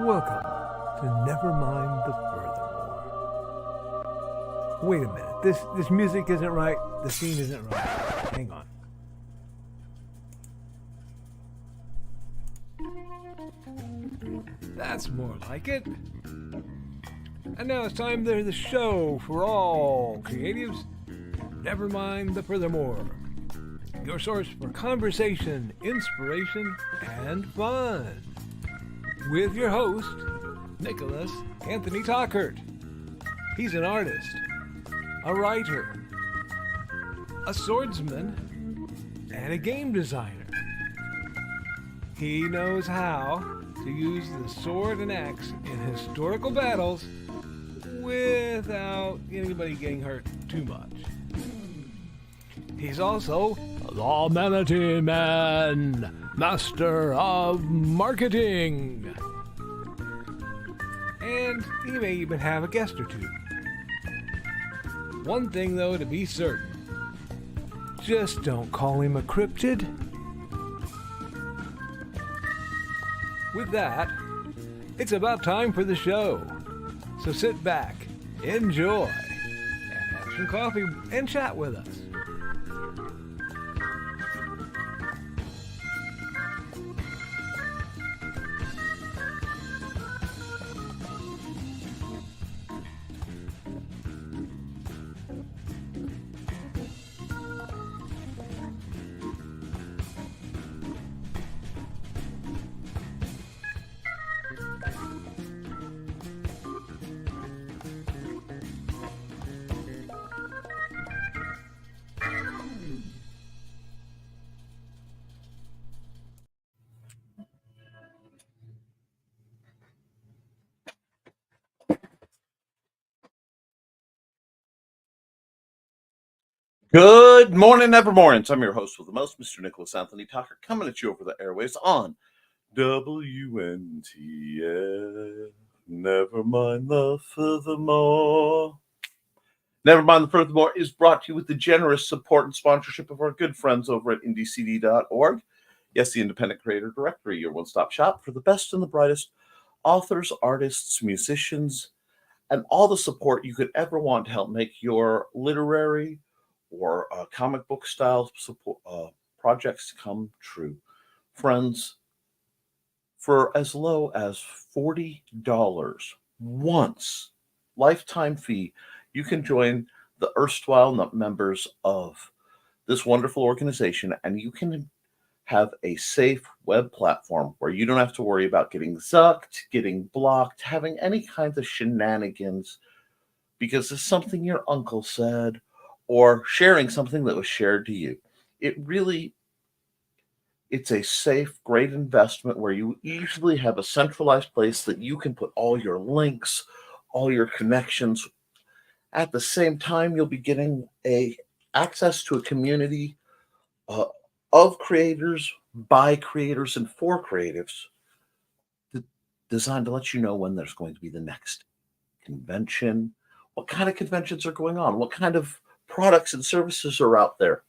Welcome to Nevermind the Furthermore. Wait a minute, this music isn't right, the scene isn't right. Hang on. That's more like it. And now it's time to the show for all creatives. Nevermind the Furthermore. Your source for conversation, inspiration, and fun. With your host, Nicholas Anthony Tockert. He's an artist, a writer, a swordsman, and a game designer. He knows how to use the sword and axe in historical battles without anybody getting hurt too much. He's also the Manatee Man, master of marketing. And he may even have a guest or two. One thing, though, to be certain. Just don't call him a cryptid. With that, it's about time for the show. So sit back, enjoy, and have some coffee and chat with us. Good morning, Nevermornings. I'm your host with the most, Mr. Nicholas Anthony Tockert, coming at you over the airways on WNTF. Nevermind the Furthermore. Nevermind the Furthermore is brought to you with the generous support and sponsorship of our good friends over at indiecd.org. Yes, the Independent Creator Directory, your one-stop shop for the best and the brightest authors, artists, musicians, and all the support you could ever want to help make your literary or comic book style support, projects come true. Friends, for as low as $40 once, lifetime fee, you can join the erstwhile members of this wonderful organization, and you can have a safe web platform where you don't have to worry about getting zucked, getting blocked, having any kinds of shenanigans because it's something your uncle said, or sharing something that was shared to you. It's a safe, great investment where you easily have a centralized place that you can put all your links, all your connections. At the same time, you'll be getting access to a community of creators, by creators, and for creatives, designed to let you know when there's going to be the next convention, what kind of conventions are going on, what kind of products and services are out there.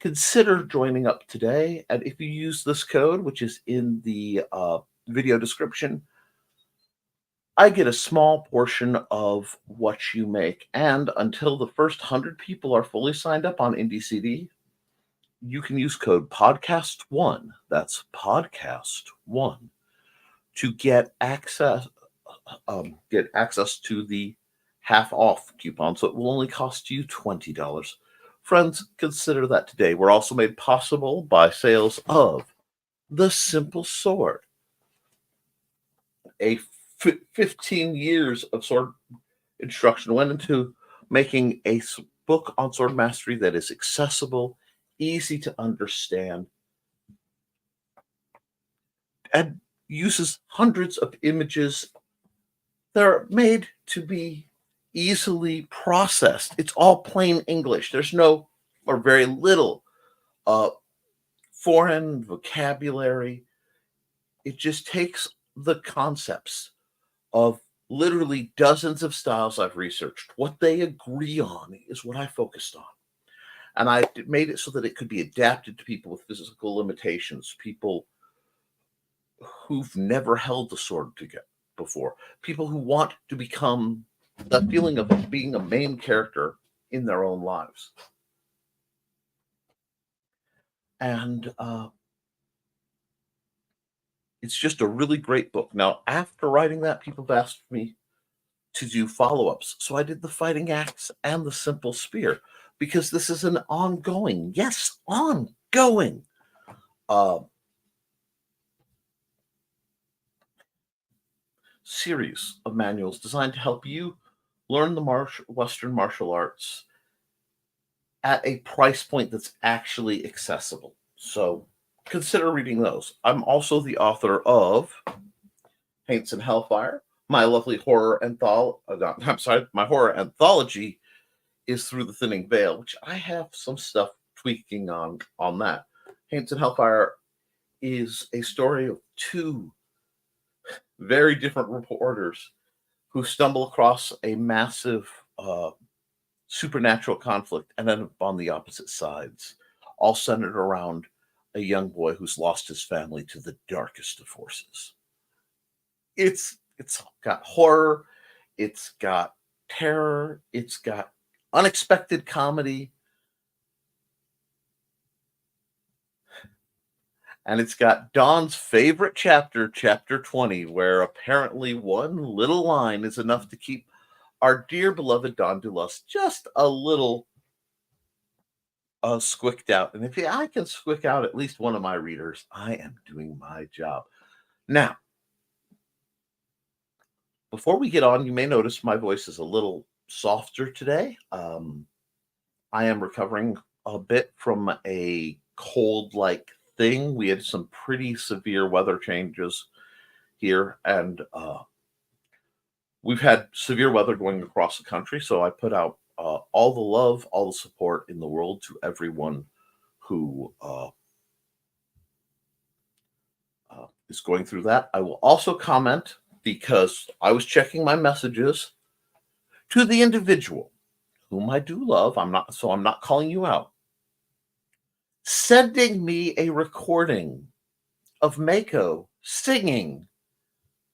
Consider joining up today. And if you use this code, which is in the video description, I get a small portion of what you make. And until the first 100 people are fully signed up on IndieCD, you can use code podcast1, that's podcast1, to get access to the half off coupon, so it will only cost you $20. Friends, consider that today. We're also made possible by sales of The Simple Sword, a 15 years of sword instruction went into making a book on sword mastery that is accessible, easy to understand, and uses hundreds of images that are made to be easily processed. It's all plain English. There's no or very little foreign vocabulary. It just takes the concepts of literally dozens of styles I've researched. What they agree on is what I focused on. And I made it so that it could be adapted to people with physical limitations, people who've never held the sword before, people who want to become that feeling of being a main character in their own lives. And it's just a really great book. Now, after writing that, people have asked me to do follow-ups. So I did the Fighting Axe and the Simple Spear because this is an ongoing, yes, ongoing series of manuals designed to help you learn the Western martial arts at a price point that's actually accessible. So consider reading those. I'm also the author of Haints and Hellfire. My lovely horror my horror anthology is Through the Thinning Veil, which I have some stuff tweaking on that. Haints and Hellfire is a story of two very different reporters who stumble across a massive supernatural conflict and end up on the opposite sides, all centered around a young boy who's lost his family to the darkest of forces. It's got horror, it's got terror, it's got unexpected comedy, and it's got Dawn's favorite chapter, chapter 20, where apparently one little line is enough to keep our dear beloved Dawn Dulus just a little squicked out. And if I can squick out at least one of my readers, I am doing my job. Now, before we get on, you may notice my voice is a little softer today. I am recovering a bit from a cold-like thing. We had some pretty severe weather changes here, and we've had severe weather going across the country, so I put out all the love, all the support in the world to everyone who is going through that. I will also comment, because I was checking my messages, to the individual whom I do love. I'm not calling you out, sending me a recording of Mako singing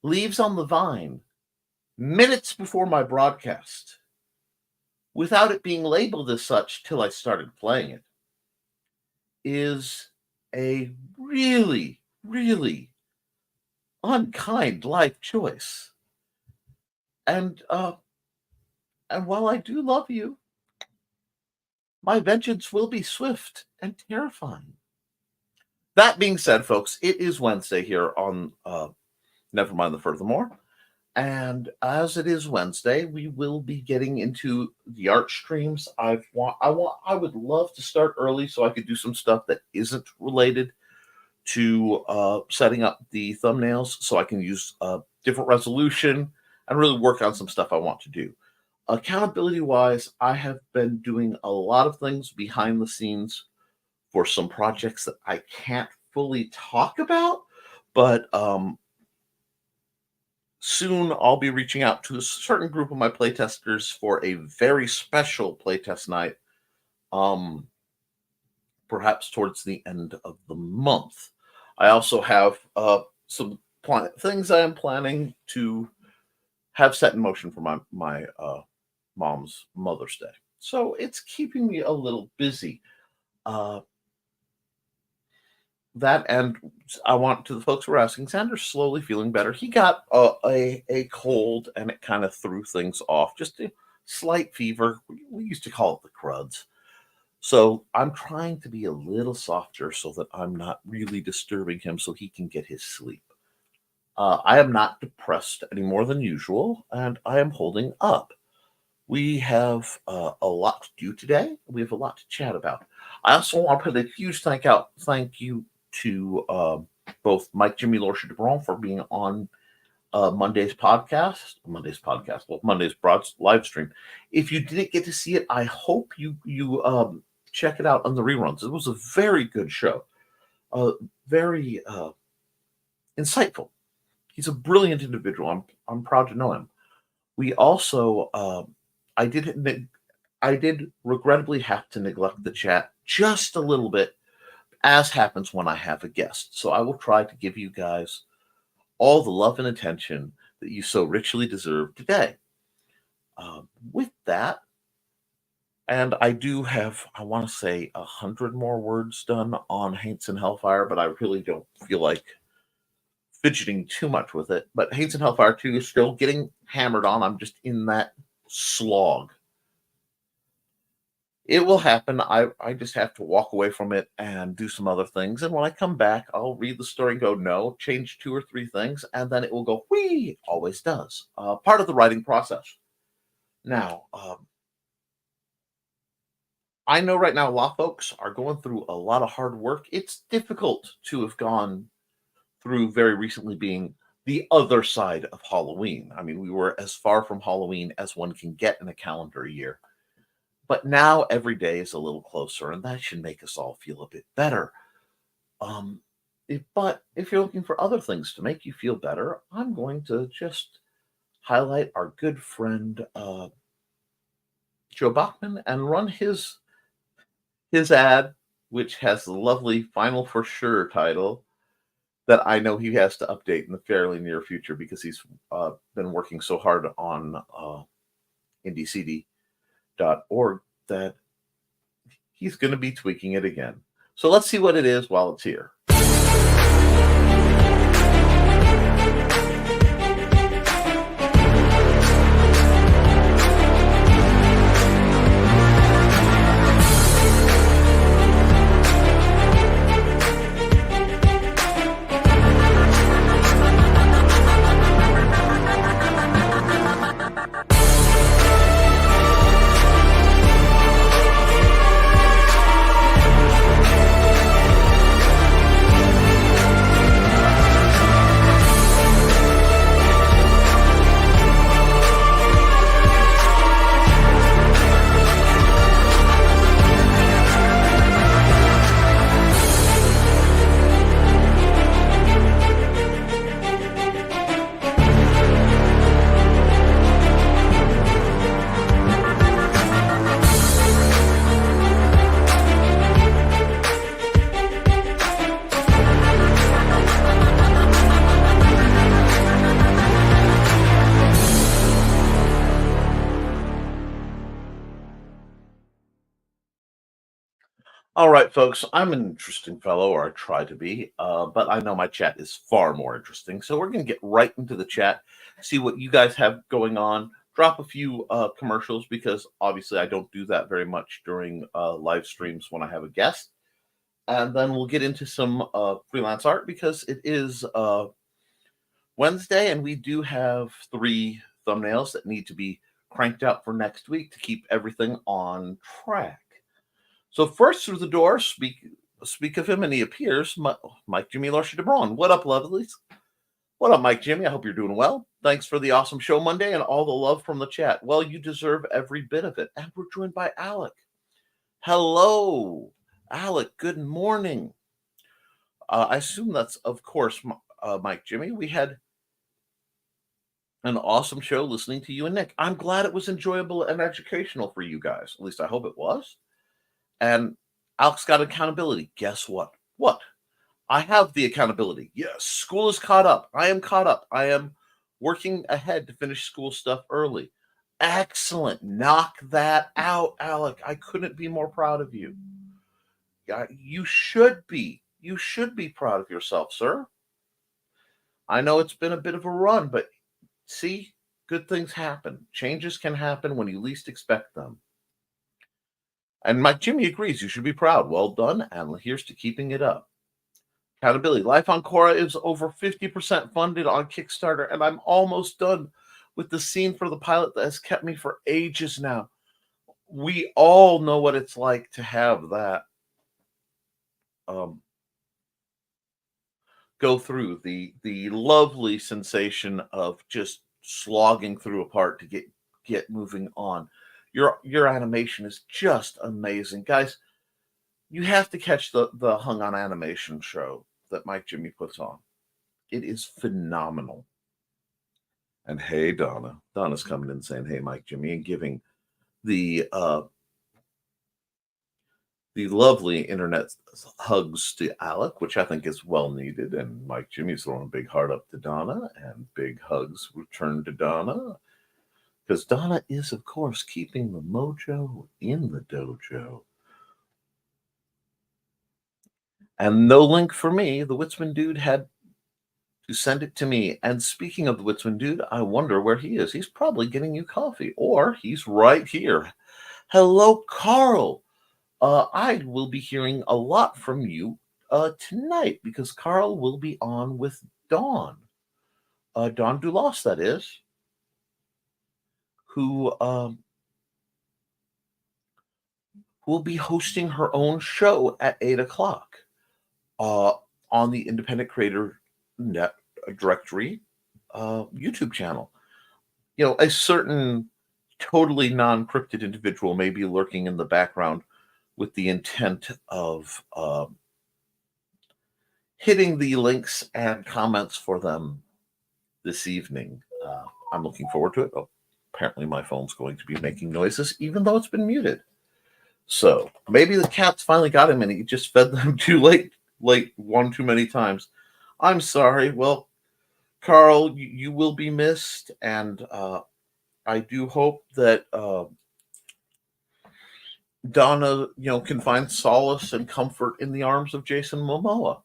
Leaves on the Vine minutes before my broadcast, without it being labeled as such till I started playing it, is a really, really unkind life choice. And while I do love you, my vengeance will be swift and terrifying. That being said, folks, it is Wednesday here on Nevermind the Furthermore. And as it is Wednesday, we will be getting into the art streams. I would love to start early so I could do some stuff that isn't related to setting up the thumbnails, so I can use different resolution and really work on some stuff I want to do. Accountability wise, I have been doing a lot of things behind the scenes for some projects that I can't fully talk about, but soon I'll be reaching out to a certain group of my playtesters for a very special playtest night, perhaps towards the end of the month. I also have some things I am planning to have set in motion for my mom's Mother's Day. So it's keeping me a little busy. That, and I want to the folks who are asking, Xander's slowly feeling better. He got a cold, and it kind of threw things off. Just a slight fever. We used to call it the cruds. So I'm trying to be a little softer so that I'm not really disturbing him so he can get his sleep. I am not depressed any more than usual, and I am holding up. We have a lot to do today. We have a lot to chat about. I also want to put a huge thank you to both Mike, Jimmy, Lorsha DeBron for being on Monday's broad live stream. If you didn't get to see it, I hope you check it out on the reruns. It was a very good show, very insightful. He's a brilliant individual. I'm proud to know him. We also I did regrettably have to neglect the chat just a little bit, as happens when I have a guest. So I will try to give you guys all the love and attention that you so richly deserve today. With that, and I do have, I want to say, 100 more words done on Haints and Hellfire, but I really don't feel like fidgeting too much with it. But Haints and Hellfire 2 is still getting hammered on. I'm just in that slog. It will happen. I just have to walk away from it and do some other things. And when I come back, I'll read the story and go, no, change 2 or 3 things, and then it will go, whee, always does. Part of the writing process. Now, I know right now a lot of folks are going through a lot of hard work. It's difficult to have gone through very recently being the other side of Halloween. I mean, we were as far from Halloween as one can get in a calendar year. But now every day is a little closer, and that should make us all feel a bit better. But if you're looking for other things to make you feel better, I'm going to just highlight our good friend Joe Bachman and run his ad, which has the lovely Final for Sure title that I know he has to update in the fairly near future because he's been working so hard on IndieCD.org that he's going to be tweaking it again. So let's see what it is while it's here. All right, folks, I'm an interesting fellow, or I try to be, but I know my chat is far more interesting. So we're going to get right into the chat, see what you guys have going on, drop a few commercials, because obviously I don't do that very much during live streams when I have a guest. And then we'll get into some freelance art, because it is Wednesday, and we do have 3 thumbnails that need to be cranked out for next week to keep everything on track. So first through the door, speak of him, and he appears, Mike Jimmy Larcher DeBron. What up, lovelies? What up, Mike Jimmy? I hope you're doing well. Thanks for the awesome show Monday and all the love from the chat. Well, you deserve every bit of it. And we're joined by Alec. Hello, Alec. Good morning. I assume that's, of course, Mike Jimmy. We had an awesome show listening to you and Nick. I'm glad it was enjoyable and educational for you guys. At least I hope it was. And Alex got accountability. Guess what? What? I have the accountability. Yes, school is caught up. I am caught up. I am working ahead to finish school stuff early. Excellent. Knock that out, Alec. I couldn't be more proud of you. You should be. You should be proud of yourself, sir. I know it's been a bit of a run, but see, good things happen. Changes can happen when you least expect them. And Mike Jimmy agrees. You should be proud. Well done, and here's to keeping it up. Accountability. Life on Korra is over 50% funded on Kickstarter, and I'm almost done with the scene for the pilot that has kept me for ages now. We all know what it's like to have that go through the lovely sensation of just slogging through a part to get moving on. Your animation is just amazing. Guys, you have to catch the Hung On Animation show that Mike Jimmy puts on. It is phenomenal. And hey, Donna. Donna's coming in saying, hey, Mike Jimmy, and giving the The lovely internet hugs to Alec, which I think is well needed. And Mike Jimmy's throwing a big heart up to Donna, and big hugs return to Donna. Because Donna is, of course, keeping the mojo in the dojo. And no link for me. The Witsman dude had to send it to me. And speaking of the Witsman dude, I wonder where he is. He's probably getting you coffee, or he's right here. Hello, Carl. I will be hearing a lot from you tonight because Carl will be on with Dawn. Dawn Dulas, that is, who will be hosting her own show at 8 o'clock on the Independent Creator Net Directory YouTube channel. You know, a certain totally non-cryptid individual may be lurking in the background with the intent of hitting the links and comments for them this evening. I'm looking forward to it. Oh, apparently my phone's going to be making noises, even though it's been muted. So maybe the cats finally got him and he just fed them too late one too many times. I'm sorry. Well, Carl, you will be missed, and I do hope that Donna, can find solace and comfort in the arms of Jason Momoa.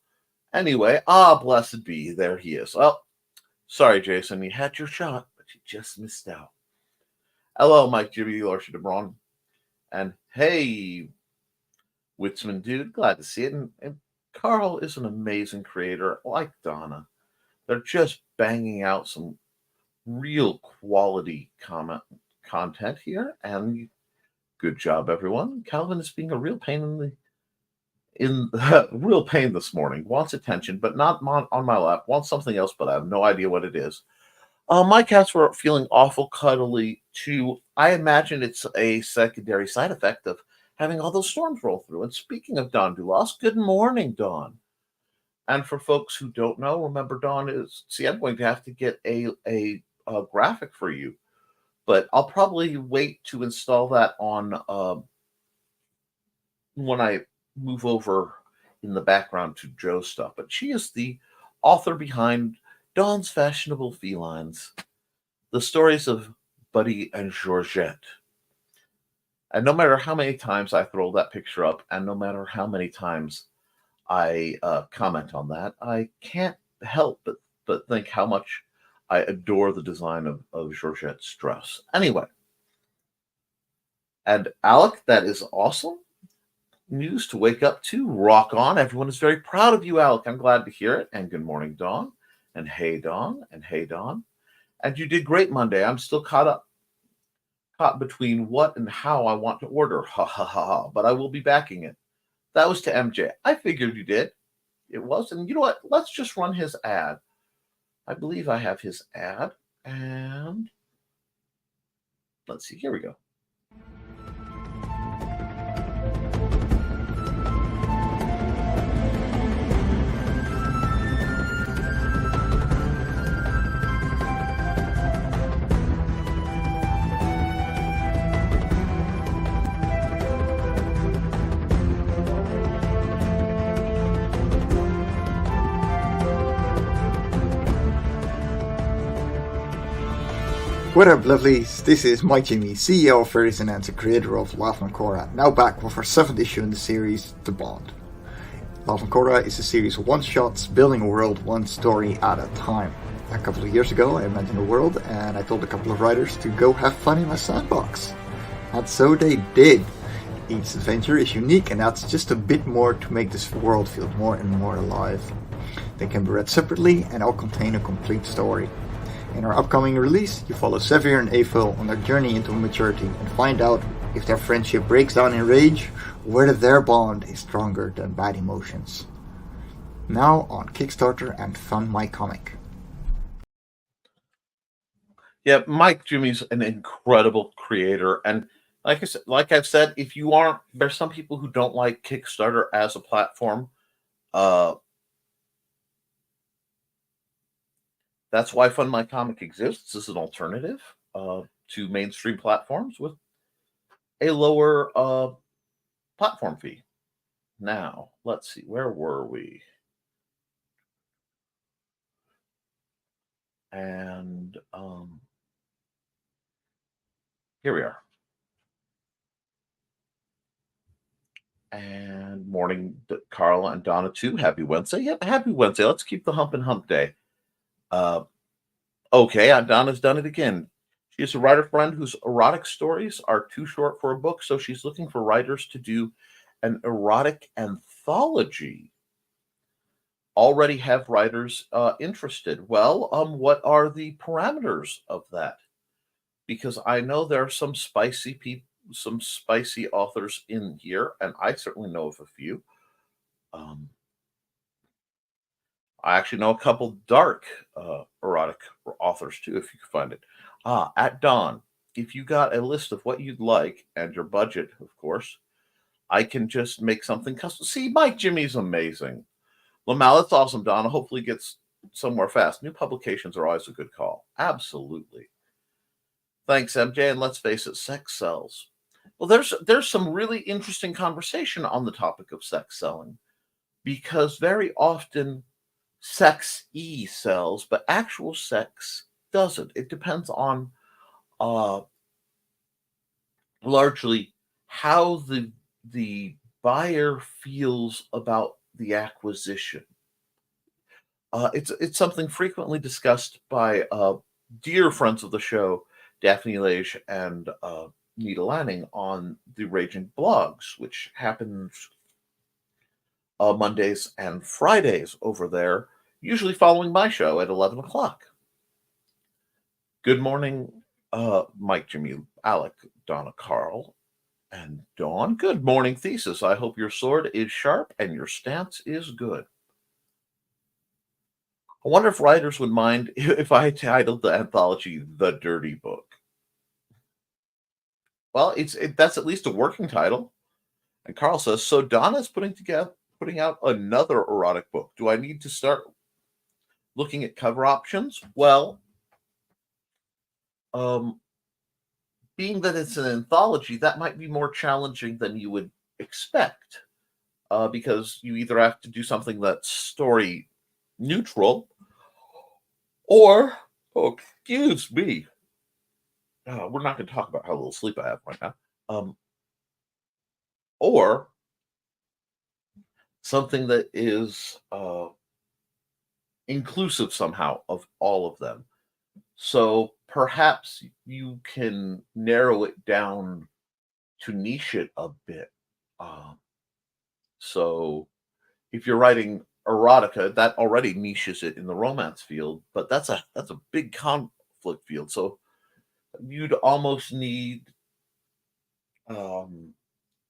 Anyway, blessed be, there he is. Well, sorry, Jason, you had your shot, but you just missed out. Hello, Mike, Jimmy, Lordship DeBron. And hey, Witsman dude, glad to see it. And Carl is an amazing creator, like Donna. They're just banging out some real quality content here, and good job, everyone. Calvin is being a real pain real pain this morning. Wants attention, but not on my lap. Wants something else, but I have no idea what it is. My cats were feeling awful cuddly too. I imagine it's a secondary side effect of having all those storms roll through. And speaking of Dawn Dulas, good morning, Dawn. And for folks who don't know, remember Dawn is. See, I'm going to have to get a graphic for you, but I'll probably wait to install that on when I move over in the background to Joe's stuff. But she is the author behind Dawn's Fashionable Felines, the stories of Buddy and Georgette. And no matter how many times I throw that picture up, and no matter how many times I comment on that, I can't help but think how much I adore the design of Georgette's dress. Anyway, and Alec, that is awesome news to wake up to. Rock on. Everyone is very proud of you, Alec. I'm glad to hear it. And good morning, Dawn. And hey, Dawn. And hey, Dawn. And you did great Monday. I'm still caught between what and how I want to order. Ha, ha, ha, ha. But I will be backing it. That was to MJ. I figured you did. It was. And you know what? Let's just run his ad. I believe I have his ad. And let's see. Here we go. What up, lovelies? This is Mike Jimmy, CEO of Ferguson and the creator of Love and Korra, now back with our 7th issue in the series, The Bond. Love and Korra is a series of one-shots building a world one story at a time. A couple of years ago I went in the world and I told a couple of writers to go have fun in my sandbox. And so they did. Each adventure is unique and adds just a bit more to make this world feel more and more alive. They can be read separately and all contain a complete story. In our upcoming release, you follow Sevier and Aphil on their journey into maturity and find out if their friendship breaks down in rage or whether their bond is stronger than bad emotions. Now on Kickstarter and Fund My Comic. Yeah, Mike Jimmy's an incredible creator, and like I've said, if you aren't, there's some people who don't like Kickstarter as a platform. That's why Fund My Comic exists as an alternative to mainstream platforms with a lower platform fee. Now, let's see, where were we? And here we are. And morning, Carla and Donna too. Happy Wednesday. Yep, happy Wednesday. Let's keep the hump and hump day. Okay, Donna's done it again. She has a writer friend whose erotic stories are too short for a book, so she's looking for writers to do an erotic anthology. Already have writers interested. Well, what are the parameters of that? Because I know there are some spicy people, some spicy authors in here, and I certainly know of a few. I actually know a couple dark erotic authors too, if you can find it. At dawn, if you got a list of what you'd like and your budget, of course, I can just make something custom. See, Mike Jimmy's amazing. Lamal, it's awesome, Donna. Hopefully gets somewhere fast. New publications are always a good call. Absolutely. Thanks, MJ. And let's face it, sex sells. Well, there's some really interesting conversation on the topic of sex selling, because very often sex sells, but actual sex doesn't. It depends on largely how the buyer feels about the acquisition. It's something frequently discussed by dear friends of the show, Daphne Lage and Nita Lanning, on the Raging blogs, which happens Mondays and Fridays over there, usually following my show at 11 o'clock. Good morning, Mike, Jimmy, Alec, Donna, Carl, and Dawn. Good morning, Thesis. I hope your sword is sharp and your stance is good. I wonder if writers would mind if I titled the anthology The Dirty Book. Well, that's at least a working title. And Carl says, so Donna's putting out another erotic book. Do I need to start looking at cover options? Well, being that it's an anthology, that might be more challenging than you would expect, because you either have to do something that's story neutral, or, oh, excuse me, we're not going to talk about how little sleep I have right now, or something that is inclusive somehow of all of them. So perhaps you can narrow it down to niche it a bit. So if you're writing erotica, that already niches it in the romance field, but that's a big conflict field. So you'd almost need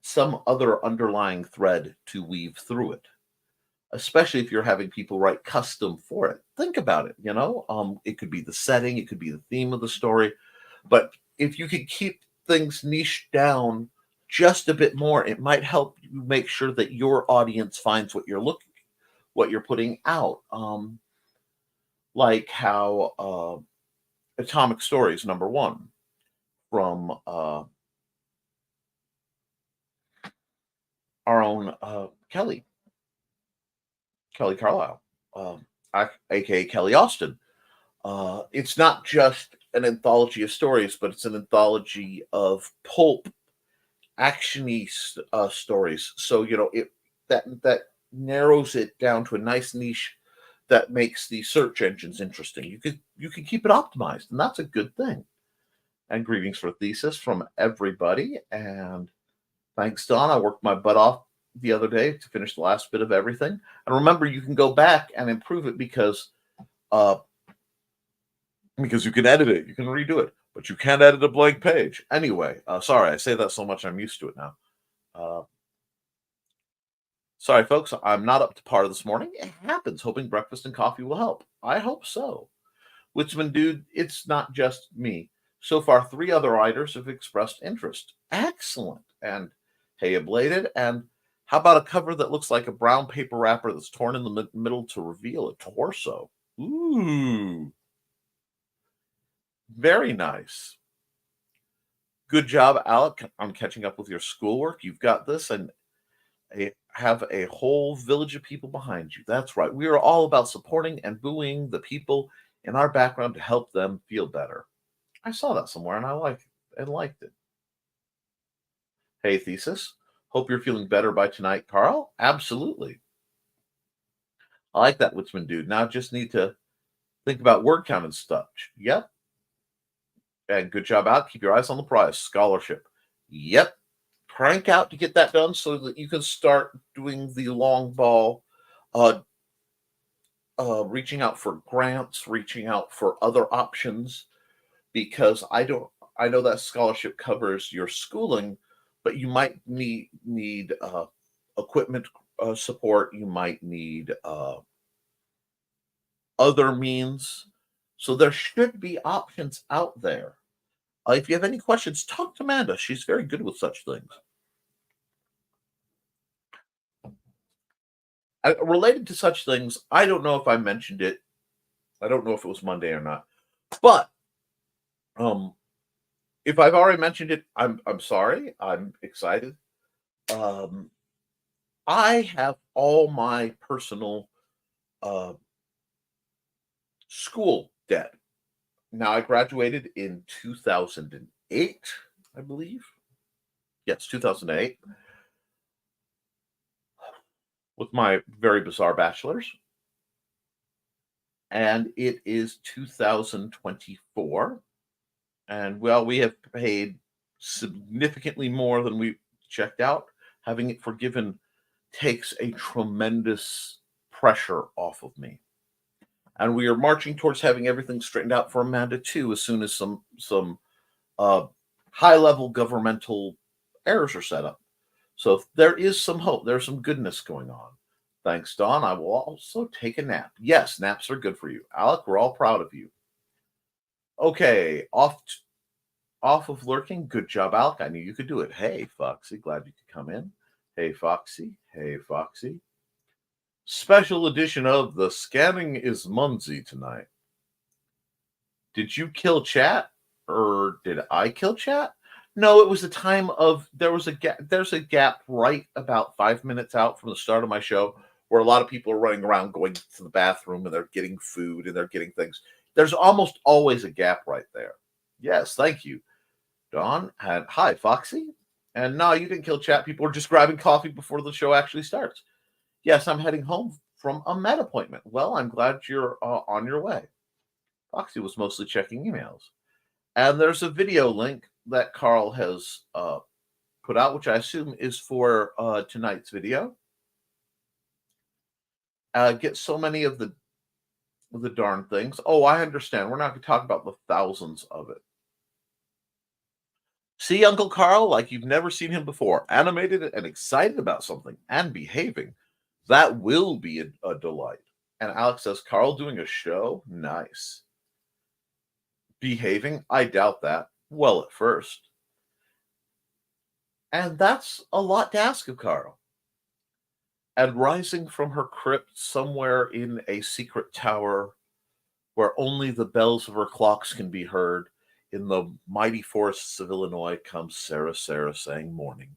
some other underlying thread to weave through it, especially if you're having people write custom for it. Think about it, it could be the setting, it could be the theme of the story, but if you could keep things niched down just a bit more, it might help you make sure that your audience finds what you're putting out. Like how Atomic Stories #1 from our own Kelly Carlisle, aka Kelly Austin. It's not just an anthology of stories, but it's an anthology of pulp actiony stories. So that narrows it down to a nice niche that makes the search engines interesting. You could keep it optimized, and that's a good thing. And greetings for Thesis from everybody. And thanks, Don. I worked my butt off the other day to finish the last bit of everything. And remember, you can go back and improve it because you can edit it, you can redo it, but you can't edit a blank page. Anyway, sorry, I say that so much I'm used to it now. Sorry, folks, I'm not up to par this morning. It happens. Hoping breakfast and coffee will help. I hope so. Witsman dude, it's not just me. So far, 3 other writers have expressed interest. Excellent. And hey, ablated. And how about a cover that looks like a brown paper wrapper that's torn in the middle to reveal a torso? Ooh. Very nice. Good job, Alec, on catching up with your schoolwork. You've got this. And have a whole village of people behind you. That's right. We are all about supporting and buoying the people in our background to help them feel better. I saw that somewhere and I liked it. Hey, Thesis. Hope you're feeling better by tonight, Carl. Absolutely. I like that Woodsman dude. Now just need to think about word count and stuff. Yep. And good job out. Keep your eyes on the prize. Scholarship. Yep. Crank out to get that done so that you can start doing the long ball, reaching out for grants, reaching out for other options, because I know that scholarship covers your schooling, but you might need equipment support. You might need other means. So there should be options out there. If you have any questions, talk to Amanda. She's very good with such things. Related to such things, I don't know if I mentioned it. I don't know if it was Monday or not. But if I've already mentioned it, I'm sorry. I'm excited. I have all my personal school debt. Now, I graduated in 2008, I believe. Yes, 2008. With my very bizarre bachelor's. And it is 2024. And, well, we have paid significantly more than we checked out. Having it forgiven takes a tremendous pressure off of me. And we are marching towards having everything straightened out for Amanda too, as soon as some high-level governmental errors are set up. So there is some hope. There's some goodness going on. Thanks, Dawn. I will also take a nap. Yes, naps are good for you. Alec, we're all proud of you. Okay, off of lurking. Good job, Alec. I knew you could do it. Hey, Foxy. Glad you could come in. Hey, Foxy. Hey, Foxy. Special edition of The Scanning is Munsey tonight. Did you kill chat? Or did I kill chat? No, it was the time of, there's a gap right about 5 minutes out from the start of my show where a lot of people are running around going to the bathroom and they're getting food and they're getting things. There's almost always a gap right there. Yes, thank you, Dawn. And hi, Foxy. And no, you didn't kill chat. People are just grabbing coffee before the show actually starts. Yes, I'm heading home from a med appointment. Well, I'm glad you're on your way. Foxy was mostly checking emails. And there's a video link that Carl has put out, which I assume is for tonight's video. Get so many of the darn things. Oh, I understand. We're not going to talk about the thousands of it. See Uncle Carl like you've never seen him before, animated and excited about something and behaving. That will be a delight. And Alex says, Carl doing a show? Nice. Behaving? I doubt that. Well, at first. And that's a lot to ask of Carl. And rising from her crypt somewhere in a secret tower where only the bells of her clocks can be heard, in the mighty forests of Illinois comes Sarah saying morning.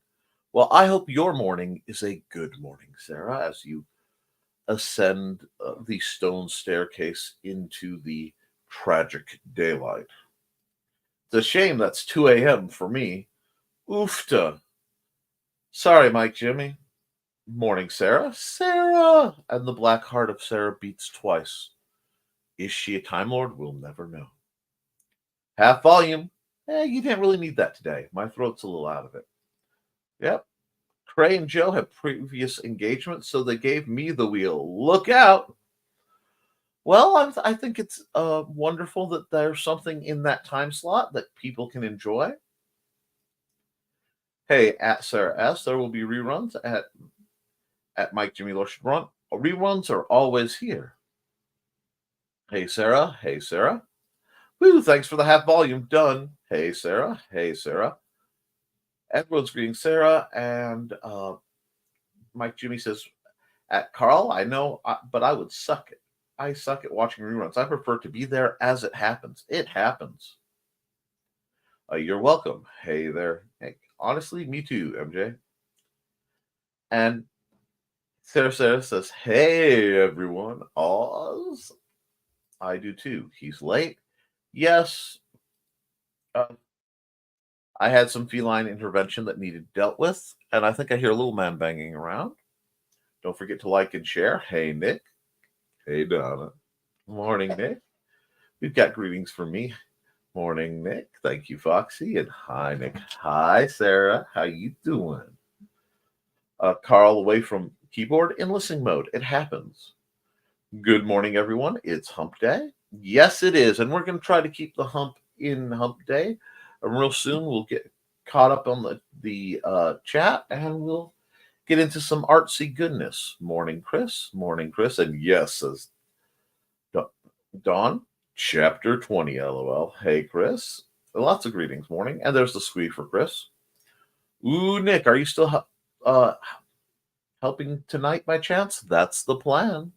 Well, I hope your morning is a good morning, Sarah, as you ascend the stone staircase into the tragic daylight. It's a shame that's 2 a.m. for me. Oofta. Sorry, Mike Jimmy. Morning, Sarah. Sarah! And the black heart of Sarah beats twice. Is she a Time Lord? We'll never know. Half volume. You didn't really need that today. My throat's a little out of it. Yep. Cray and Joe have previous engagements, so they gave me the wheel. Look out! Well, I think it's wonderful that there's something in that time slot that people can enjoy. Hey, at Sarah S., there will be reruns at Mike Jimmy Lotion Run. Reruns are always here. Hey, Sarah. Hey, Sarah. Woo, thanks for the half volume. Done. Hey, Sarah. Hey, Sarah. Everyone's greeting Sarah, and Mike Jimmy says, at Carl, I know, but I would suck it. I suck at watching reruns. I prefer to be there as it happens. It happens. You're welcome. Hey there. Hey, honestly, me too, MJ. And Sarah says, "Hey, everyone. Oz? I do too. He's late. Yes, I had some feline intervention that needed dealt with, and I think I hear a little man banging around. Don't forget to like and share. Hey, Nick. Hey, Donna. Morning, Nick. We've got greetings from me. Morning, Nick. Thank you, Foxy. And hi, Nick. Hi, Sarah. How you doing? Carl away from keyboard in listening mode. It happens. Good morning, everyone. It's hump day. Yes, it is. And we're going to try to keep the hump in hump day. And real soon we'll get caught up on the chat and we'll get into some artsy goodness. Morning, Chris. Morning, Chris. And yes, says Dawn, chapter 20, LOL. Hey, Chris. Lots of greetings, morning. And there's the squeak for Chris. Ooh, Nick, are you still helping tonight by chance? That's the plan.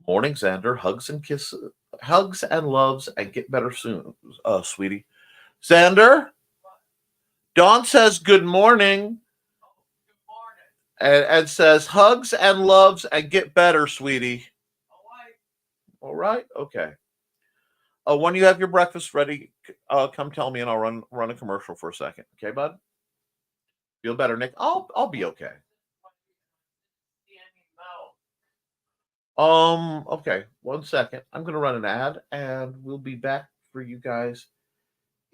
Morning, Xander. Hugs and kisses. Hugs and loves and get better soon, sweetie. Xander? Dawn says good morning. And says hugs and loves and get better, sweetie. All right. Okay. When you have your breakfast ready, come tell me and I'll run a commercial for a second. Okay, bud? Feel better, Nick? I'll be okay. Okay. 1 second. I'm gonna run an ad and we'll be back for you guys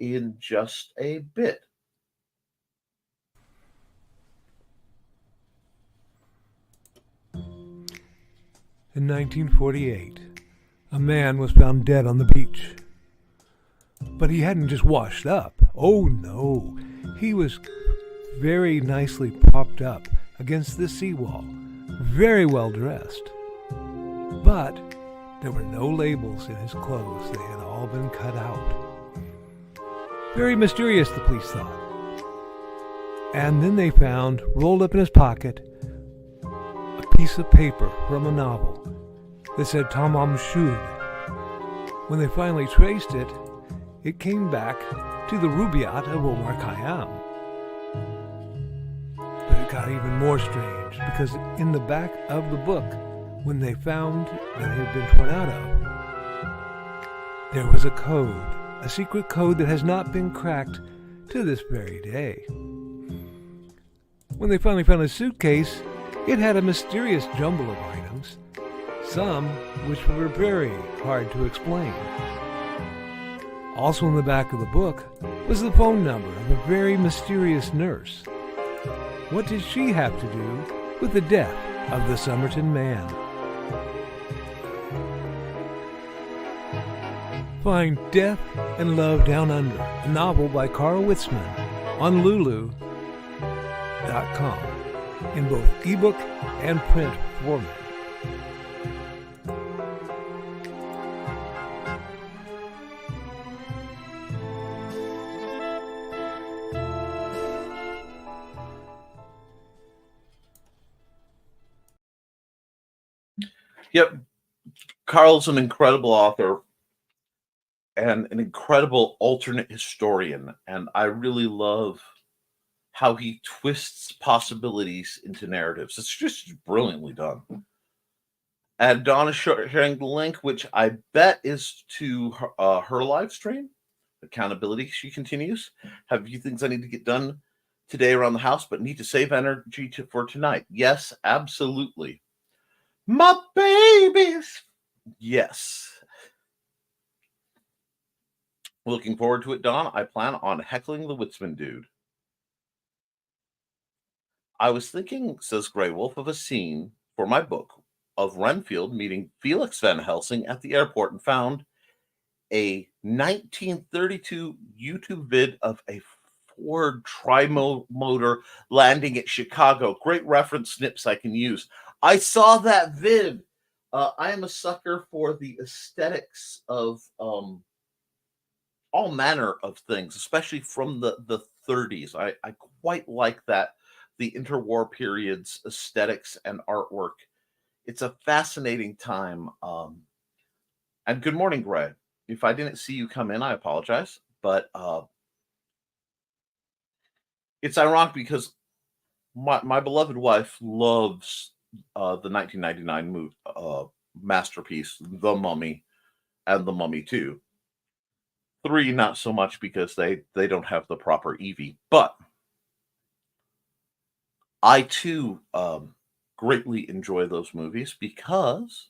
in just a bit. In 1948, a man was found dead on the beach. But he hadn't just washed up. Oh no, he was very nicely propped up against the seawall, very well dressed. But there were no labels in his clothes. They had all been cut out. Very mysterious, the police thought. And then they found, rolled up in his pocket, a piece of paper from a novel that said Tamam Shud. When they finally traced it, it came back to the Rubaiyat of Omar Khayyam. But it got even more strange, because in the back of the book, when they found that it had been torn out of, there was a code, a secret code that has not been cracked to this very day. When they finally found his suitcase, it had a mysterious jumble of items, some which were very hard to explain. Also in the back of the book was the phone number of a very mysterious nurse. What did she have to do with the death of the Somerton man? Find Death and Love Down Under, a novel by Carl Witzman, on Lulu.com in both ebook and print format. Yep. Carl's an incredible author and an incredible alternate historian. And I really love how he twists possibilities into narratives. It's just brilliantly done. And Donna's sharing the link, which I bet is to her live stream. Accountability, she continues. Have a few things I need to get done today around the house, but need to save energy for tonight. Yes, absolutely. My babies. Yes. Looking forward to it, Don. I plan on heckling the Witzman dude. I was thinking, says Grey Wolf, of a scene for my book of Renfield meeting Felix Van Helsing at the airport and found a 1932 YouTube vid of a Ford Trimotor landing at Chicago. Great reference snips I can use. I saw that vid. I am a sucker for the aesthetics of all manner of things, especially from the 30s. I quite like that, the interwar period's aesthetics and artwork. It's a fascinating time. And good morning, Greg. If I didn't see you come in, I apologize. But it's ironic because My beloved wife loves the 1999 movie, masterpiece, The Mummy, and The Mummy 2. 3, not so much because they don't have the proper Evie, but I too greatly enjoy those movies because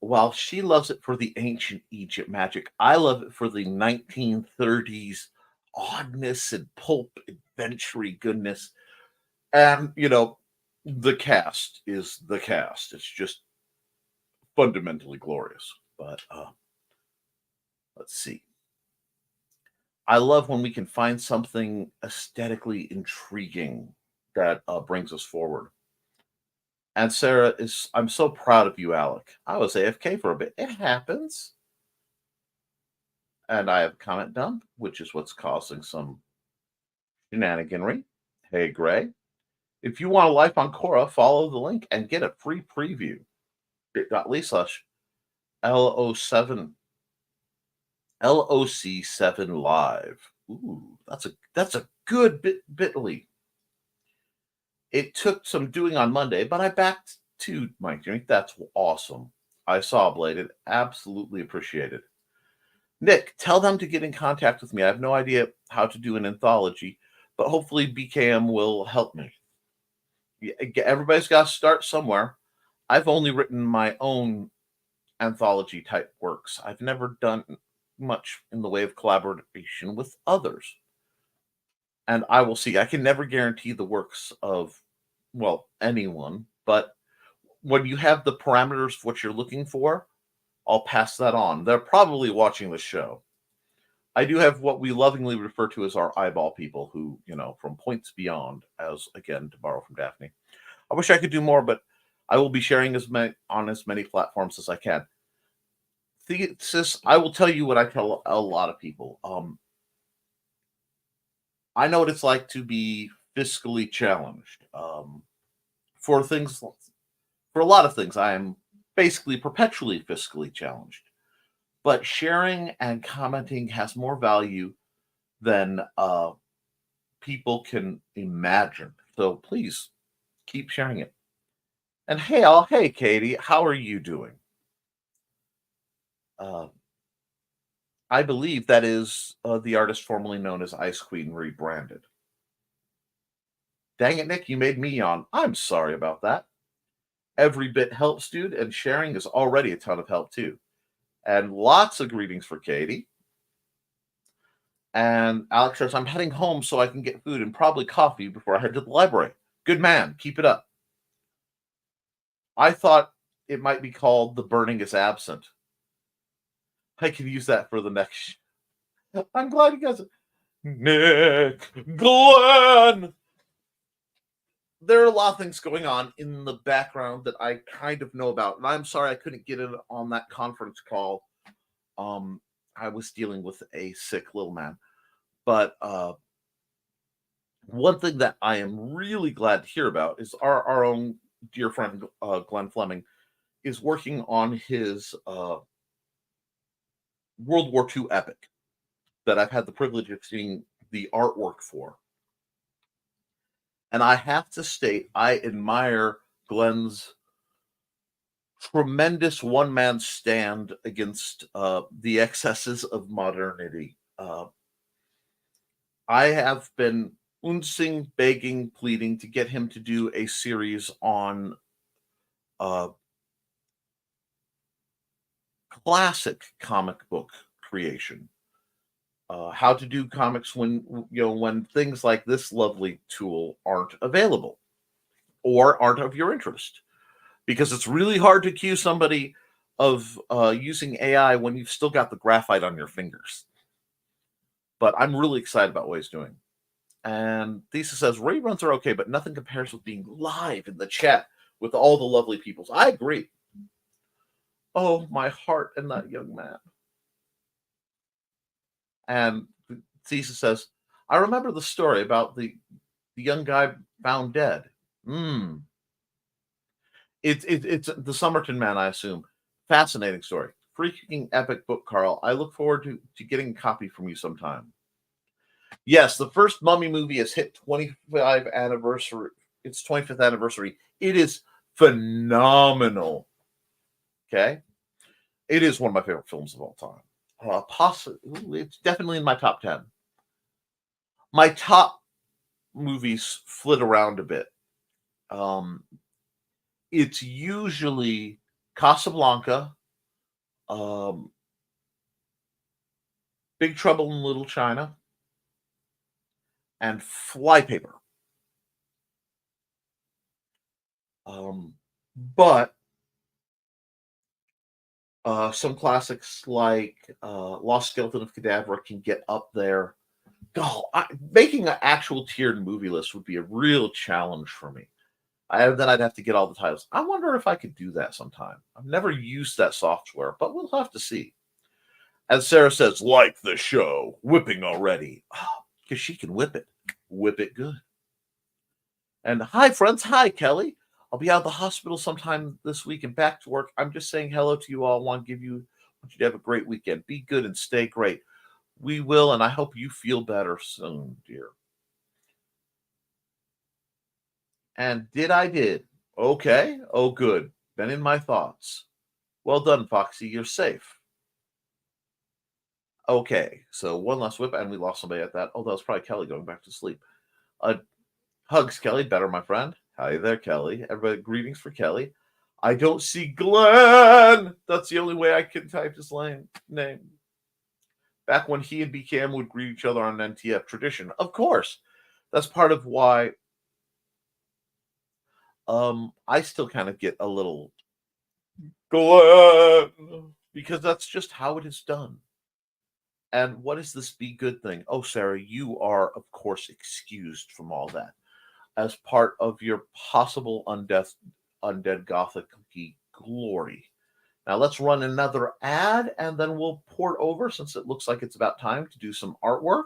while she loves it for the ancient Egypt magic, I love it for the 1930s oddness and pulp adventure goodness. And, the cast is the cast. It's just fundamentally glorious. But let's see. I love when we can find something aesthetically intriguing that brings us forward. And Sarah I'm so proud of you, Alec. I was AFK for a bit. It happens. And I have a comment dump, which is what's causing some shenaniganry. Hey, Gray. If you want a life on Quora, follow the link and get a free preview. bit.ly/LO7 LOC7 live. Ooh, that's a good bit.ly. It took some doing on Monday, but I backed to Mike Jimmy. That's awesome. I saw Bladed. Absolutely appreciate it. Nick, tell them to get in contact with me. I have no idea how to do an anthology, but hopefully BKM will help me. Everybody's got to start somewhere. I've only written my own anthology type works. I've never done much in the way of collaboration with others. And I will see. I can never guarantee the works of, anyone, but when you have the parameters of what you're looking for, I'll pass that on. They're probably watching the show. I do have what we lovingly refer to as our eyeball people who, from points beyond, as again, to borrow from Daphne. I wish I could do more, but I will be sharing on as many platforms as I can. Thesis, I will tell you what I tell a lot of people. I know what it's like to be fiscally challenged. For a lot of things, I am basically perpetually fiscally challenged. But sharing and commenting has more value than people can imagine. So please keep sharing it. And hey, Katie, how are you doing? I believe that is the artist formerly known as Ice Queen rebranded. Dang it, Nick, you made me yawn. I'm sorry about that. Every bit helps, dude, and sharing is already a ton of help, too. And lots of greetings for Katie. And Alex says, I'm heading home so I can get food and probably coffee before I head to the library. Good man. Keep it up. I thought it might be called The Burning is Absent. I can use that for the next. I'm glad you guys. Nick Glenn. There are a lot of things going on in the background that I kind of know about, and I'm sorry I couldn't get in on that conference call. I was dealing with a sick little man, but one thing that I am really glad to hear about is our own dear friend Glenn Fleming is working on his World War II epic that I've had the privilege of seeing the artwork for. And I have to state, I admire Glenn's tremendous one-man stand against the excesses of modernity. I have been unsing, begging, pleading to get him to do a series on classic comic book creation. How to do comics when things like this lovely tool aren't available or aren't of your interest, because it's really hard to accuse somebody of using AI when you've still got the graphite on your fingers. But I'm really excited about what he's doing. And Thesis says reruns are okay, but nothing compares with being live in the chat with all the lovely peoples. I agree. Oh, my heart and that young man. And Thesis says, I remember the story about the young guy found dead. It's the Somerton man, I assume. Fascinating story. Freaking epic book, Carl. I look forward to getting a copy from you sometime. Yes, the first Mummy movie has hit 25th anniversary. Its 25th anniversary. It is phenomenal. Okay, it is one of my favorite films of all time. Possibly, it's definitely in my top 10. My top movies flit around a bit. It's usually Casablanca, um, Big Trouble in Little China, and Flypaper. But some classics like Lost Skeleton of Cadavra can get up there. God, making an actual tiered movie list would be a real challenge for me. Then I'd have to get all the titles. I wonder if I could do that sometime. I've never used that software, but we'll have to see. As Sarah says, like the show, whipping already. Because she can whip it good. And hi, friends. Hi, Kelly. I'll be out of the hospital sometime this week and back to work. I'm just saying hello to you all. I want you to have a great weekend. Be good and stay great. We will, and I hope you feel better soon, dear. And I did. Okay. Oh, good. Been in my thoughts. Well done, Foxy. You're safe. Okay. So one last whip, and we lost somebody at that. Oh, that was probably Kelly going back to sleep. Hugs, Kelly. Better, my friend. Hi there, Kelly. Everybody, greetings for Kelly. I don't see Glenn. That's the only way I can type his name. Back when he and BKM would greet each other on an NTF tradition. Of course. That's part of why I still kind of get a little Glenn, because that's just how it is done. And what is this be good thing? Oh, Sarah, you are, of course, excused from all that as part of your possible undead gothic glory. Now let's run another ad, and then we'll port over, since it looks like it's about time to do some artwork.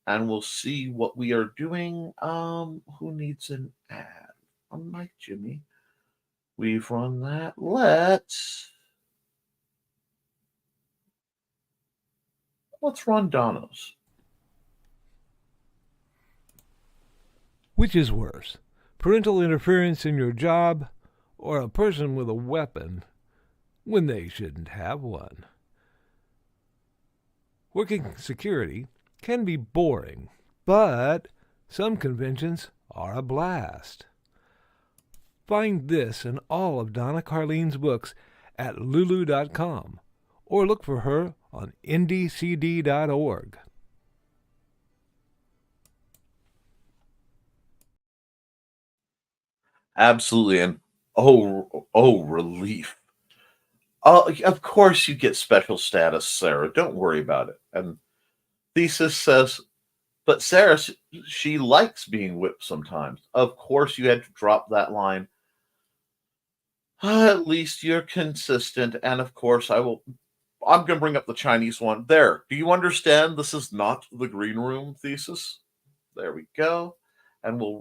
And we'll see what we are doing. Who needs an ad? I'm Mike Jimmy. We've run that. Let's run Donna's. Which is worse, parental interference in your job or a person with a weapon when they shouldn't have one? Working security can be boring, but some conventions are a blast. Find this and all of Donna Carlene's books at lulu.com or look for her on indiecd.org. Absolutely. And relief. Of course you get special status, Sarah. Don't worry about it. And Thesis says, but Sarah, she likes being whipped sometimes. Of course you had to drop that line. At least you're consistent. And of course I'm going to bring up the Chinese one. There. Do you understand this is not the green room, Thesis? There we go. And we'll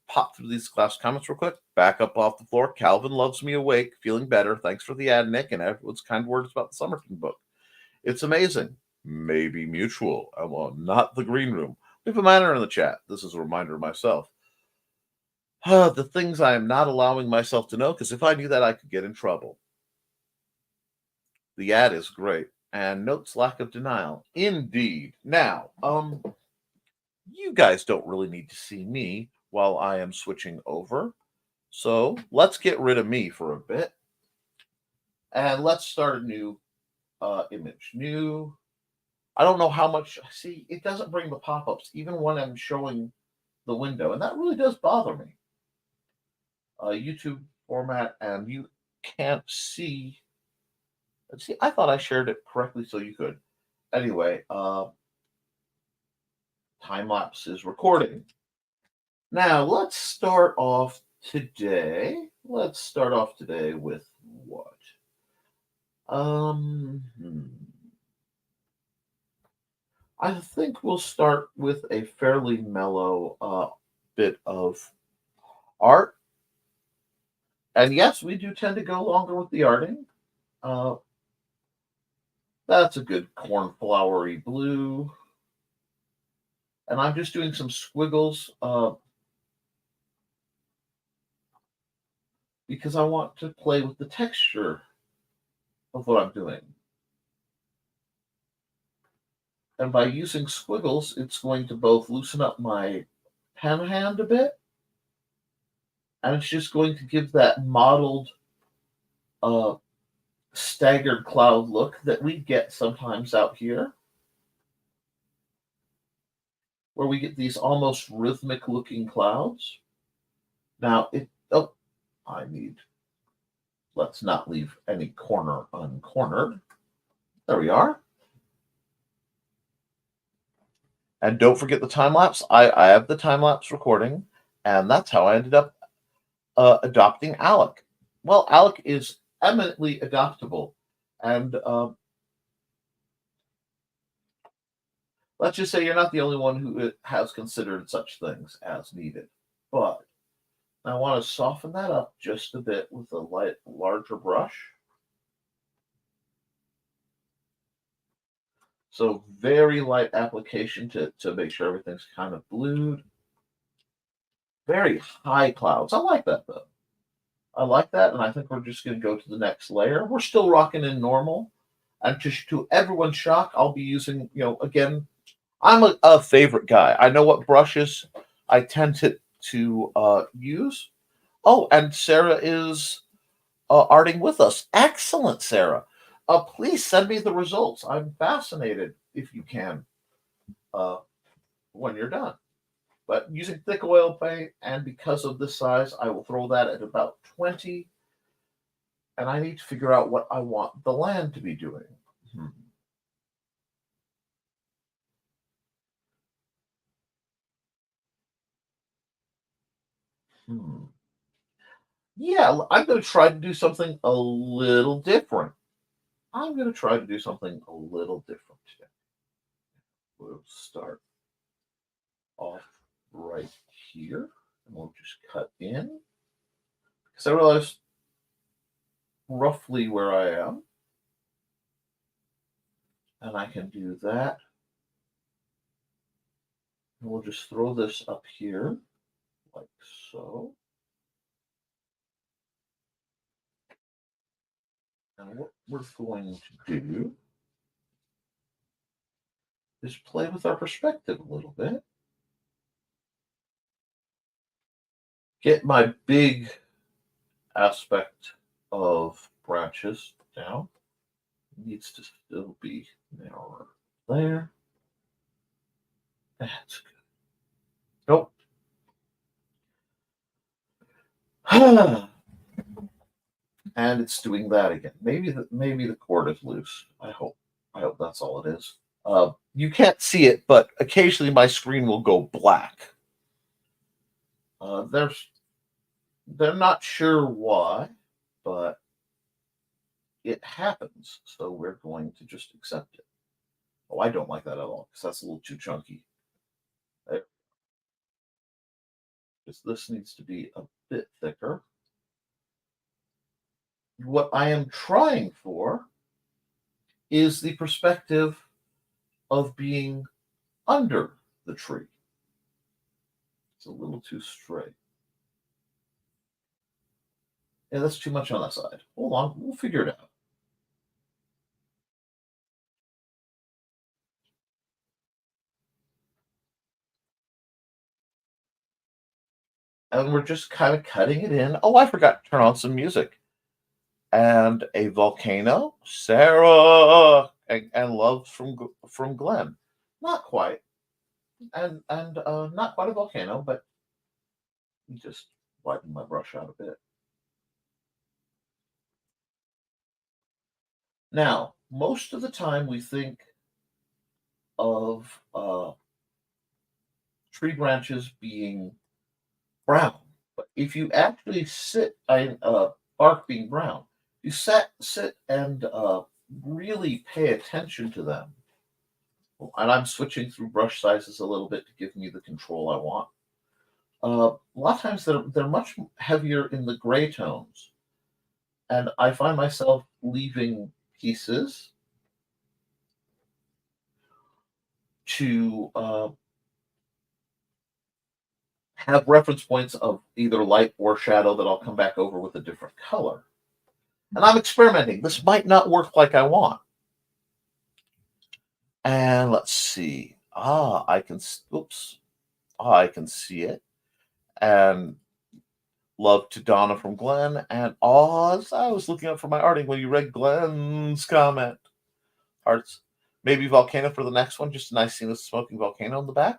pop through these last comments real quick. Back up off the floor. Calvin loves me awake. Feeling better. Thanks for the ad, Nick, and everyone's kind words about the Summerton book. It's amazing. Maybe mutual. Well, not the green room. Leave a manner in the chat. This is a reminder to myself. The things I am not allowing myself to know, because if I knew that, I could get in trouble. The ad is great. And notes lack of denial. Indeed. Now, you guys don't really need to see me while I am switching over. So let's get rid of me for a bit. And let's start a new image. New. I don't know how much. See, it doesn't bring the pop-ups even when I'm showing the window. And that really does bother me. YouTube format, and you can't see. Let's see. I thought I shared it correctly so you could. Anyway, time-lapse is recording. Now, let's start off today. With what? I think we'll start with a fairly mellow bit of art. And yes, we do tend to go longer with the arting. That's a good cornflowery blue. And I'm just doing some squiggles because I want to play with the texture of what I'm doing. And by using squiggles, it's going to both loosen up my pen hand a bit, and it's just going to give that mottled, staggered cloud look that we get sometimes out here, where we get these almost rhythmic looking clouds. Now, let's not leave any corner uncornered. There we are. And don't forget the time lapse. I have the time lapse recording, and that's how I ended up adopting Alec. Well, Alec is eminently adoptable, and let's just say you're not the only one who has considered such things as needed. But I want to soften that up just a bit with a larger brush. So very light application to make sure everything's kind of blued. Very high clouds. I like that, though. I like that, and I think we're just going to go to the next layer. We're still rocking in normal. And to everyone's shock, I'll be using, again, I'm a favorite guy. I know what brushes I tend to use. Oh, and Sarah is arting with us. Excellent, Sarah. Please send me the results. I'm fascinated, if you can, when you're done. But using thick oil paint, and because of this size, I will throw that at about 20. And I need to figure out what I want the land to be doing. Yeah, I'm going to try to do something a little different. Today. We'll start off right here, and we'll just cut in. Because I realized roughly where I am. And I can do that. And we'll just throw this up here, like so. And what we're going to do is play with our perspective a little bit. Get my big aspect of branches down. It needs to still be narrower there. That's good. Nope. And it's doing that again. Maybe the cord is loose. I hope that's all it is. You can't see it, but occasionally my screen will go black. They're not sure why, but it happens. So we're going to just accept it. Oh, I don't like that at all because that's a little too chunky. Because this needs to be a bit thicker. What I am trying for is the perspective of being under the tree. It's a little too straight. Yeah, that's too much on that side. Hold on, we'll figure it out. And we're just kind of cutting it in. Oh, I forgot to turn on some music. And a volcano, Sarah, and love from Glenn. Not quite, and not quite a volcano, but just wiping my brush out a bit. Now, most of the time we think of tree branches being brown, but if you actually bark being brown, you sit and really pay attention to them. And I'm switching through brush sizes a little bit to give me the control I want. A lot of times they're much heavier in the gray tones, and I find myself leaving pieces to have reference points of either light or shadow that I'll come back over with a different color. And I'm experimenting. This might not work like I want. And let's see. I can see it. And love to Donna from Glenn. And I was looking up for my arting when you read Glenn's comment. Hearts. Maybe volcano for the next one. Just a nice scene of smoking volcano in the back.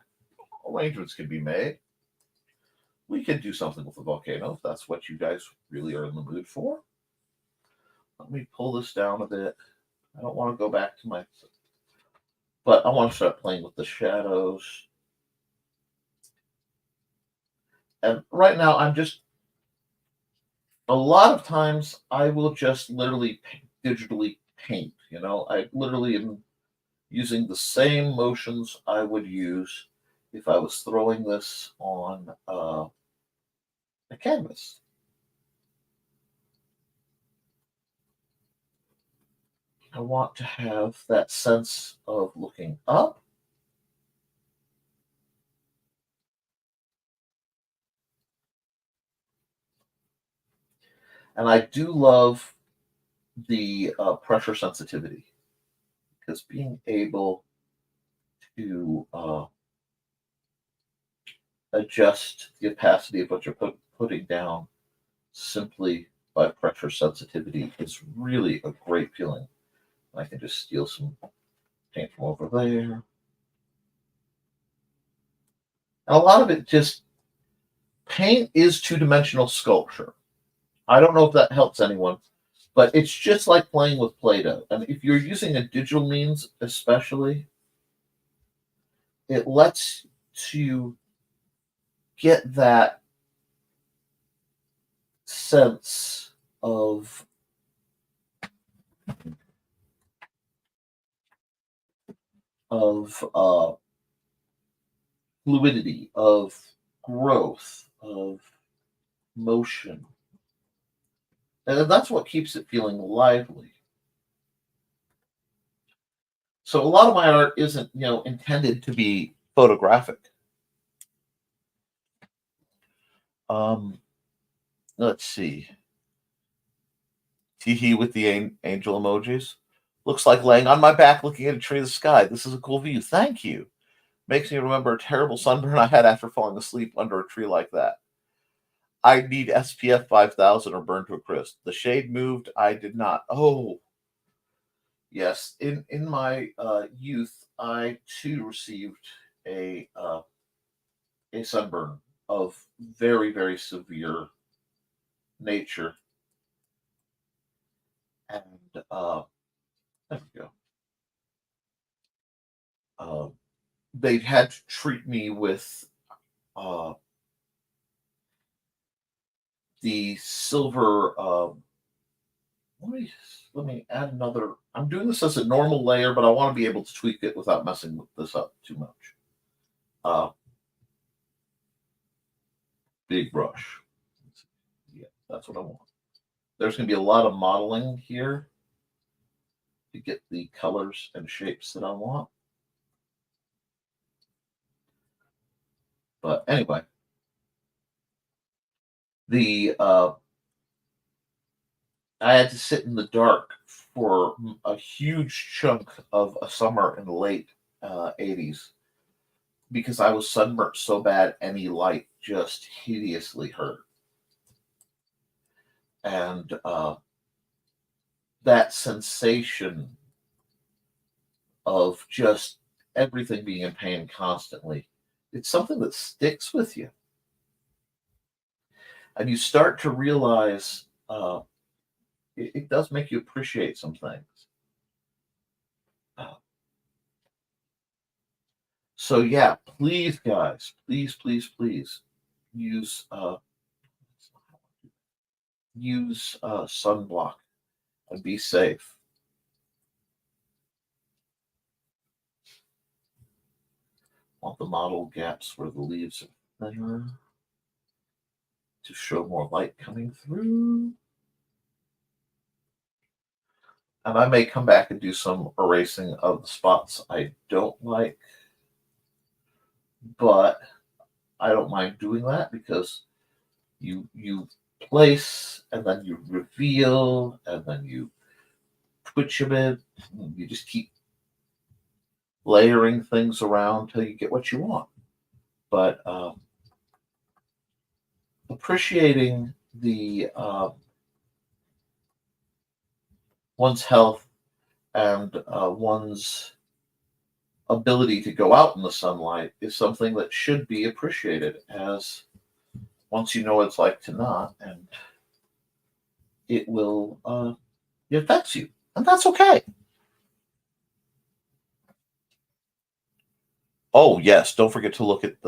Arrangements can be made. We could do something with the volcano if that's what you guys really are in the mood for. Let me pull this down a bit. I don't want to go back to but I want to start playing with the shadows. And right now, a lot of times I will just literally digitally paint. I literally am using the same motions I would use if I was throwing this on a canvas. I want to have that sense of looking up. And I do love the pressure sensitivity, because being able to adjust the opacity of what you're putting down simply by pressure sensitivity is really a great feeling. I can just steal some paint from over there. And a lot of it paint is two-dimensional sculpture. I don't know if that helps anyone, but it's just like playing with Play-Doh. And if you're using a digital means especially, it lets you get that sense of fluidity, of growth, of motion. And that's what keeps it feeling lively. So a lot of my art isn't, intended to be photographic. Let's see. Tee with the angel emojis. Looks like laying on my back looking at a tree in the sky. This is a cool view. Thank you. Makes me remember a terrible sunburn I had after falling asleep under a tree like that. I need SPF 5000 or burn to a crisp. The shade moved. I did not. Oh, yes. In my youth, I too received a sunburn of very, very severe nature. And there we go. They had to treat me with the silver. Let me add another. I'm doing this as a normal layer, but I want to be able to tweak it without messing this up too much. Big brush. Yeah, that's what I want. There's going to be a lot of modeling here to get the colors and shapes that I want. But anyway, I had to sit in the dark for a huge chunk of a summer in the late 80s because I was sunburnt so bad any light just hideously hurt. And that sensation of just everything being in pain constantly, it's something that sticks with you. And you start to realize it does make you appreciate some things. So yeah, please, guys, please use sunblock and be safe. Want the model gaps where the leaves are thinner to show more light coming through. And I may come back and do some erasing of the spots I don't like, but I don't mind doing that because you place and then you reveal and then you twitch a bit. You just keep layering things around till you get what you want. But appreciating the one's health and one's ability to go out in the sunlight is something that should be appreciated, as once you know what it's like to not, and it will it affects you, and that's okay. Oh yes, don't forget to look at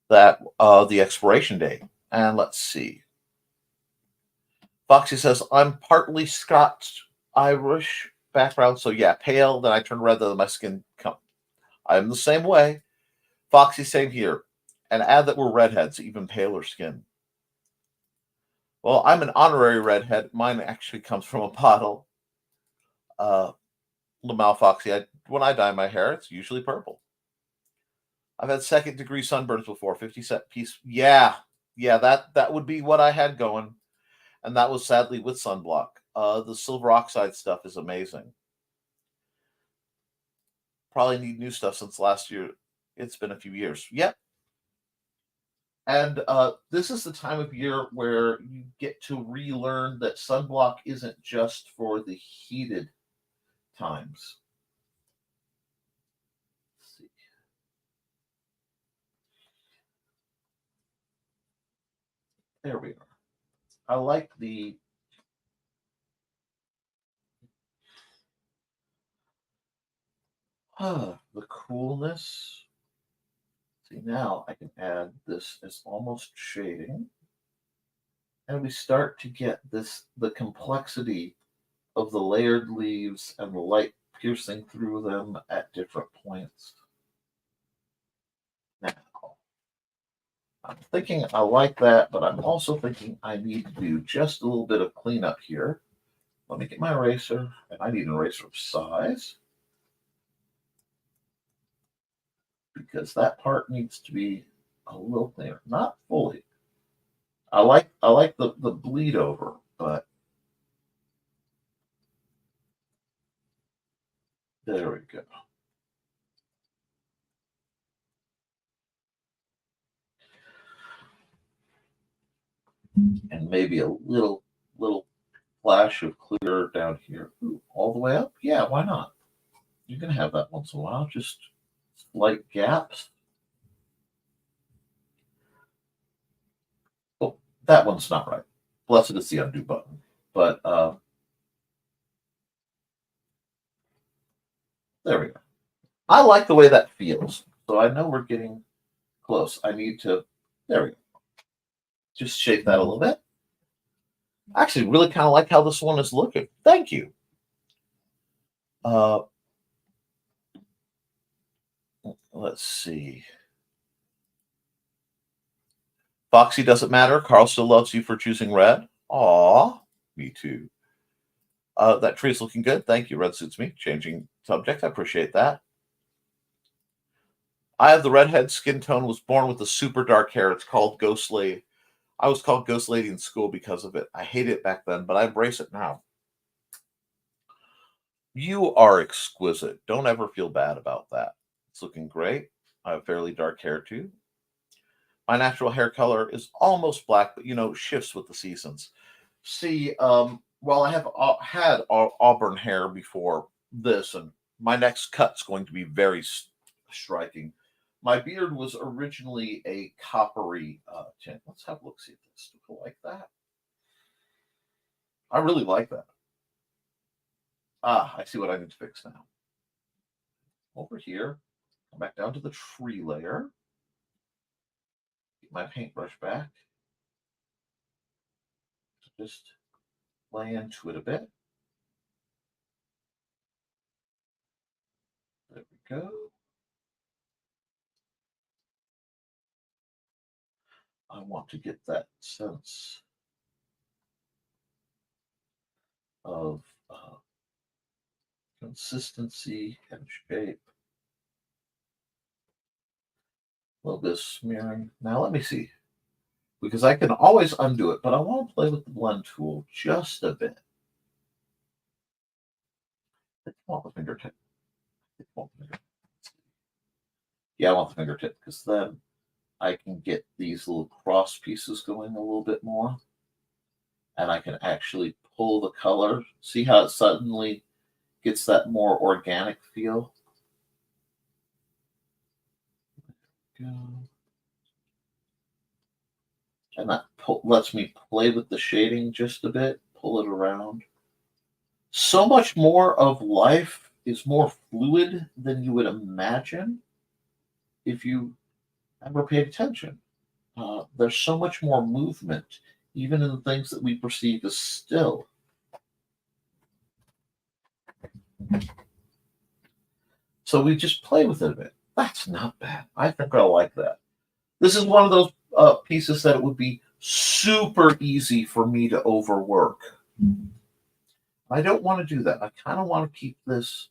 the expiration date. And let's see. Foxy says, I'm partly Scots Irish background, so yeah, pale, then I turn red, then my skin comes. I'm the same way. Foxy, same here. And add that we're redheads, even paler skin. Well, I'm an honorary redhead. Mine actually comes from a bottle. Lamal Foxy, when I dye my hair, it's usually purple. I've had second degree sunburns before, 50-cent piece. Yeah, that would be what I had going. And that was sadly with sunblock. The silver oxide stuff is amazing. Probably need new stuff since last year. It's been a few years. Yep. And this is the time of year where you get to relearn that sunblock isn't just for the heated times. Let's see. There we are. I like the the coolness. See, now I can add this as almost shading. And we start to get the complexity of the layered leaves and the light piercing through them at different points. Now, I'm thinking I like that, but I'm also thinking I need to do just a little bit of cleanup here. Let me get my eraser, and I need an eraser of size, because that part needs to be a little cleaner. Not fully. I like the bleed over, but there we go. And maybe a little flash of clear down here. Ooh, all the way up? Yeah, why not? You can have that once in a while. Just slight gaps. Oh, that one's not right. Blessed is the undo button. But there we go. I like the way that feels. So I know we're getting close. I need to, there we go. Just shake that a little bit. I actually really kind of like how this one is looking. Thank you. Let's see. Foxy doesn't matter. Carl still loves you for choosing red. Aw, me too. That tree is looking good. Thank you. Red suits me. Changing subject. I appreciate that. I have the redhead skin tone. Was born with the super dark hair. It's called Ghost Lady. I was called Ghost Lady in school because of it. I hated it back then, but I embrace it now. You are exquisite. Don't ever feel bad about that. It's looking great. I have fairly dark hair too. My natural hair color is almost black, but shifts with the seasons. See, well, I have had auburn hair before this, and my next cut's going to be very striking. My beard was originally a coppery tint. Let's have a look, see if this people like that. I really like that. I see what I need to fix now. Over here, come back down to the tree layer. Get my paintbrush back. Just lay into it a bit. There we go. I want to get that sense of consistency and shape. A little bit of smearing. Now let me see. Because I can always undo it, but I want to play with the blend tool just a bit. I want the fingertip. Yeah, I want the fingertip because then I can get these little cross pieces going a little bit more. And I can actually pull the color. See how it suddenly gets that more organic feel? Go. And that lets me play with the shading just a bit, pull it around. So much more of life is more fluid than you would imagine if you ever paid attention. There's so much more movement, even in the things that we perceive as still. So we just play with it a bit. That's not bad. I think I like that. This is one of those pieces that it would be super easy for me to overwork. I don't want to do that. I kind of want to keep this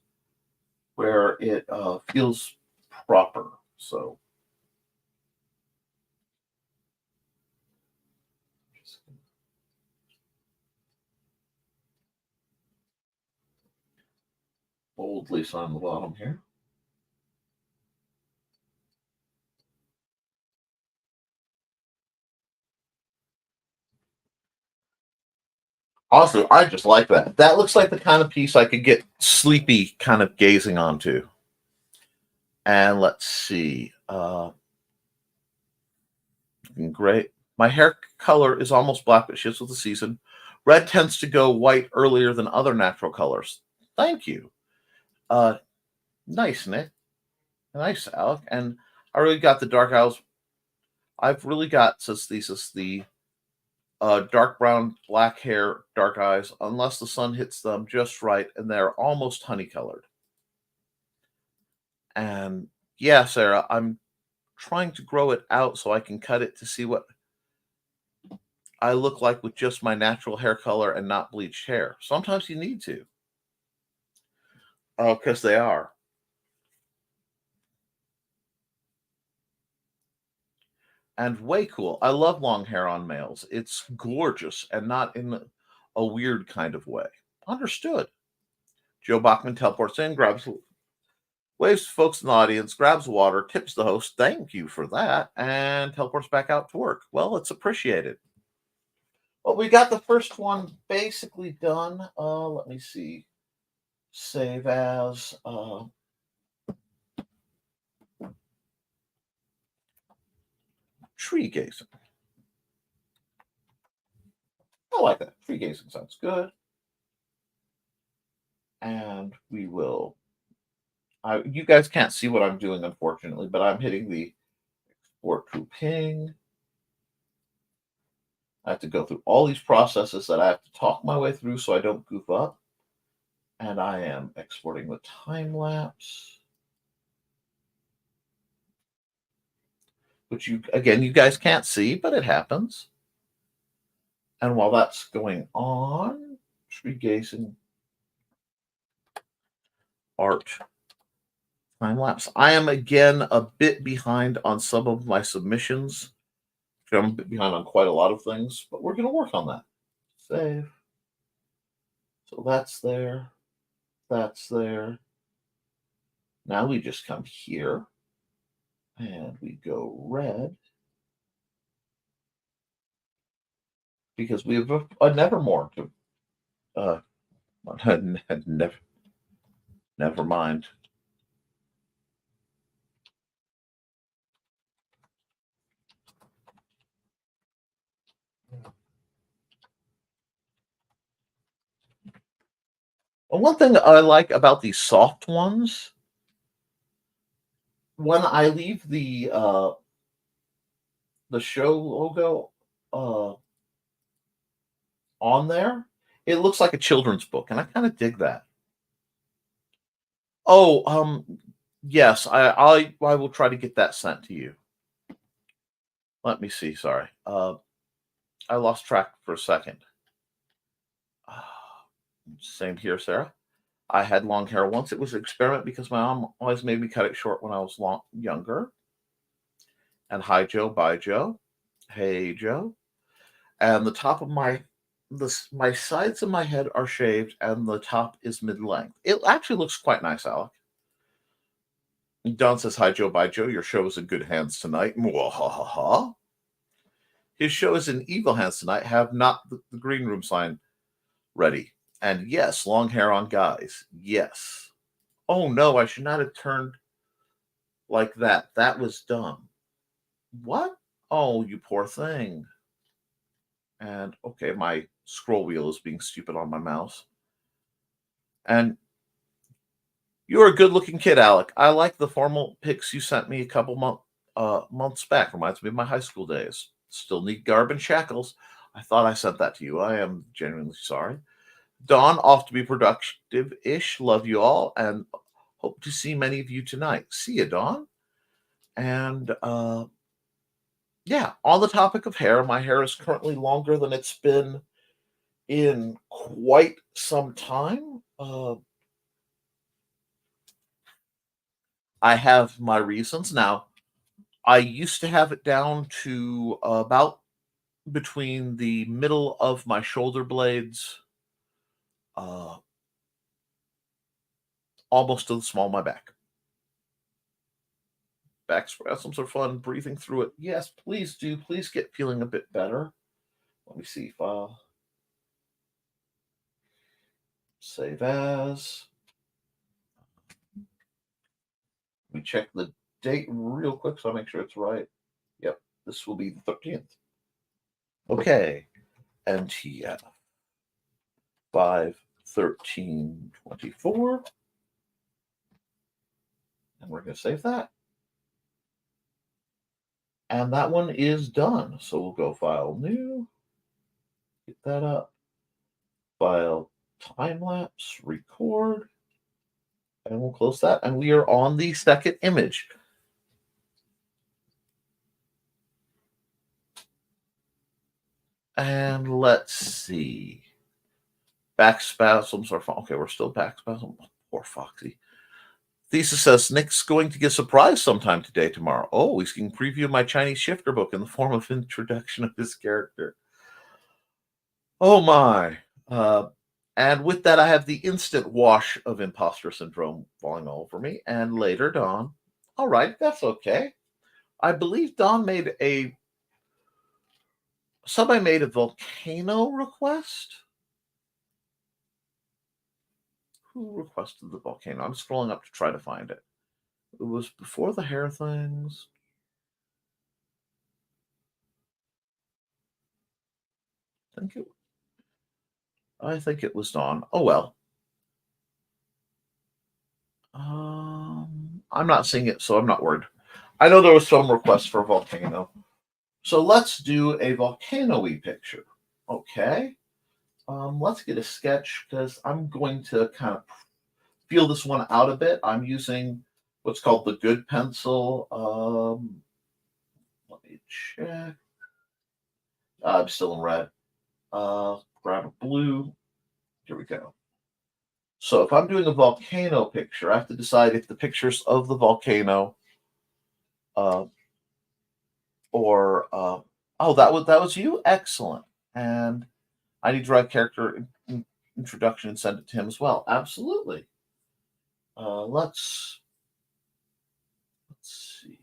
where it feels proper. So boldly on the bottom here. Also, I just like that. That looks like the kind of piece I could get sleepy kind of gazing onto. And let's see. Great. My hair color is almost black, but shifts with the season. Red tends to go white earlier than other natural colors. Thank you. Nice, Nick. Nice, Alec. And I really got the dark eyes. I've really got, says Thesis, the dark brown, black hair, dark eyes, unless the sun hits them just right, and they're almost honey colored. And yeah, Sarah, I'm trying to grow it out so I can cut it to see what I look like with just my natural hair color and not bleached hair. Sometimes you need to. Oh, because they are. And way cool. I love long hair on males. It's gorgeous and not in a weird kind of way. Understood. Joe Bachman teleports in, grabs, waves to folks in the audience, grabs water, tips the host. Thank you for that. And teleports back out to work. Well, it's appreciated. Well, we got the first one basically done. Let me see. Save as. Tree gazing. I like that. Tree gazing sounds good. And we will. You guys can't see what I'm doing, unfortunately, but I'm hitting the export to ping. I have to go through all these processes that I have to talk my way through so I don't goof up. And I am exporting the time lapse. Which you guys can't see, but it happens. And while that's going on, tree gazing art time lapse. I am again a bit behind on some of my submissions. I'm a bit behind on quite a lot of things, but we're going to work on that. Save. So that's there. That's there. Now we just come here and we go red because we have a Nevermore to never mind. And one thing I like about these soft ones, when I leave the show logo on there, it looks like a children's book, and I kind of dig that. Oh, yes, I will try to get that sent to you. Let me see. Sorry, I lost track for a second. Same here, Sarah. I had long hair once. It was an experiment because my mom always made me cut it short when I was younger. And hi, Joe. Bye, Joe. Hey, Joe. And the top of my sides of my head are shaved, and the top is mid-length. It actually looks quite nice, Alec. Don says, hi, Joe. Bye, Joe. Your show is in good hands tonight. Mwahaha. His show is in evil hands tonight. Have not the green room sign ready. And yes, long hair on guys. Yes. Oh, no, I should not have turned like that. That was dumb. What? Oh, you poor thing. And, okay, my scroll wheel is being stupid on my mouse. And you're a good-looking kid, Alec. I like the formal pics you sent me a couple months back. Reminds me of my high school days. Still need garb and shackles. I thought I sent that to you. I am genuinely sorry. Dawn, off to be productive-ish. Love you all, and hope to see many of you tonight. See you, Dawn. And, yeah, on the topic of hair, my hair is currently longer than it's been in quite some time. I have my reasons. Now, I used to have it down to about between the middle of my shoulder blades, almost to the small of my back. Back spasms are fun. Breathing through it. Yes, please do. Please get feeling a bit better. Let me see. File. Save as. Let me check the date real quick so I make sure it's right. Yep, this will be the 13th. Okay. NTF 5/13/24. And we're going to save that. And that one is done. So we'll go file new. Get that up. File time lapse, record. And we'll close that. And we are on the second image. And let's see. Back spasms are fine. Okay, we're still back spasms. Poor Foxy. Thesis says Nick's going to get surprised sometime today, tomorrow. Oh, he's going to preview my Chinese shifter book in the form of introduction of his character. Oh my. And with that, I have the instant wash of imposter syndrome falling all over me. And later, Dawn. All right, that's okay. I believe Dawn somebody made a volcano request. Who requested the volcano? I'm scrolling up to try to find it. It was before the hair things. I think it was Dawn. Oh well. I'm not seeing it, so I'm not worried. I know there was some request for a volcano. So let's do a volcano-y picture. Okay. Let's get a sketch because I'm going to kind of feel this one out a bit. I'm using what's called the good pencil. Let me check. I'm still in red. Grab a blue. Here we go. So if I'm doing a volcano picture, I have to decide if the pictures of the volcano oh, that was you? Excellent. And I need to write character introduction and send it to him as well. Absolutely. Let's see.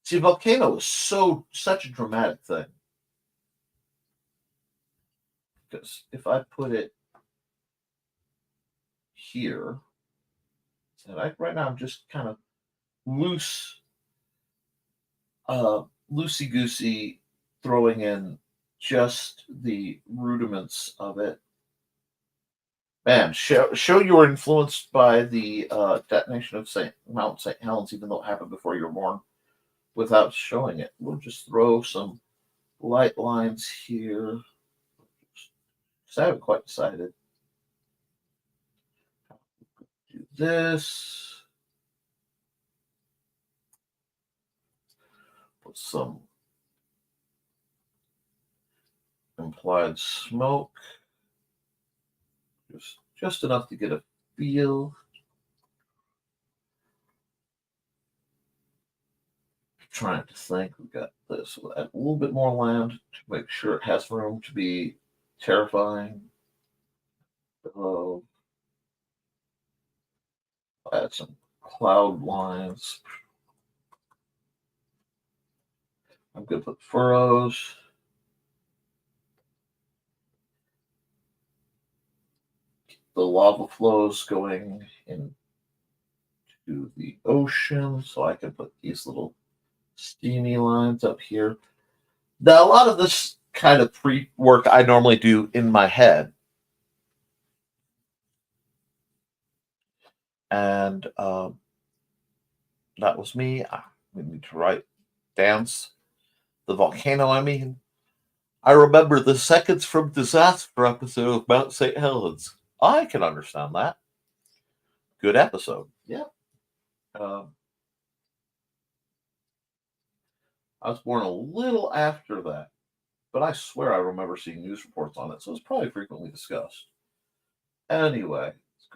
See, volcano is such a dramatic thing. Because if I put it here, and right now I'm just kind of loosey-goosey throwing in just the rudiments of it. Man, show you were influenced by the detonation of Mount St. Helens, even though it happened before you were born, without showing it. We'll just throw some light lines here. Because I haven't quite decided. Do this. Put some implied smoke. Just enough to get a feel. trying to think. We got this. We'll add a little bit more land to make sure it has room to be terrifying. I'll add some cloud lines. I'm going to put furrows. The lava flows going into the ocean, so I can put these little steamy lines up here. Now, a lot of this kind of pre-work I normally do in my head. And that was me. We need to write dance. The volcano, I mean. I remember the Seconds from Disaster episode of Mount St. Helens. I can understand that. Good episode. Yeah. I was born a little after that, but I swear I remember seeing news reports on it, so it's probably frequently discussed. Anyway,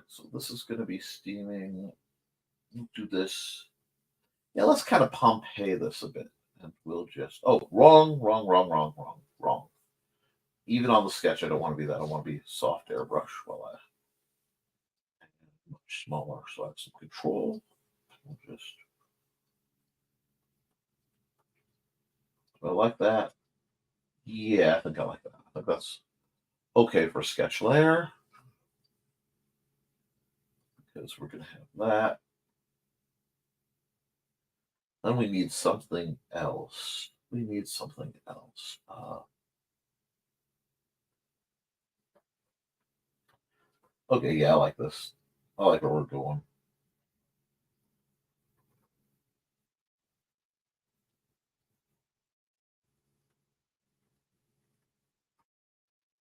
so this is going to be steaming. We'll do this. Yeah, let's kind of Pompeii this a bit. And we'll just... Oh, wrong. Even on the sketch, I don't want to be that. I want to be soft airbrush while I... Much smaller, so I have some control. We'll just... Do I like that? Yeah, I think I like that. I think that's okay for sketch layer. Because we're going to have that. Then we need something else. Okay, yeah, I like this. I like where we're going.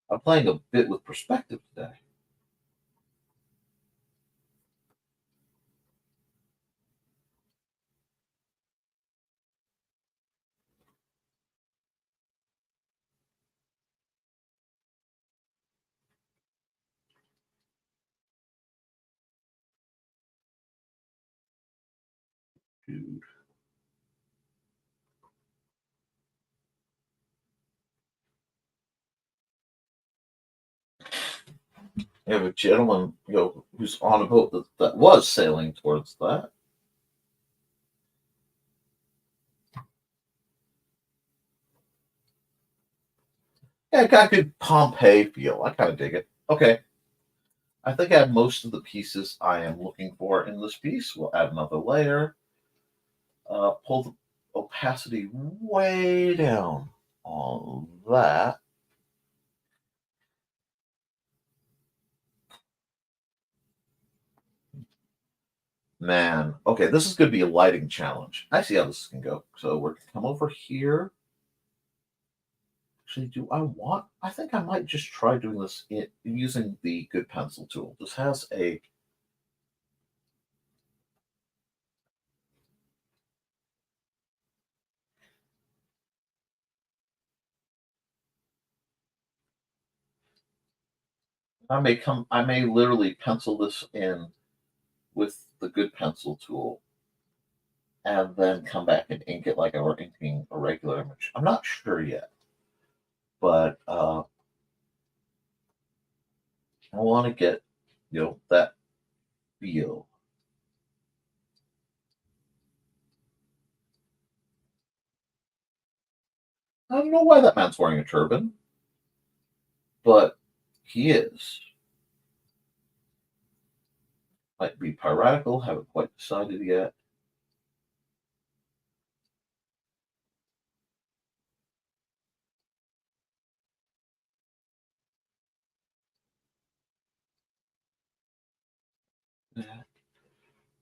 I'm playing a bit with perspective today. Dude. We have a gentleman, who's on a boat that was sailing towards that. Yeah, it got a good Pompeii feel. I kind of dig it. Okay. I think I have most of the pieces I am looking for in this piece. We'll add another layer. Pull the opacity way down on that. Man, okay, this is going to be a lighting challenge. I see how this can go. So we're going to come over here. Actually, I think I might just try doing this using the Good Pencil tool. This has a... I may literally pencil this in with the Good Pencil tool and then come back and ink it like I were inking a regular image. I'm not sure yet, but I want to get, that feel. I don't know why that man's wearing a turban, but he is. Might be piratical, haven't quite decided yet.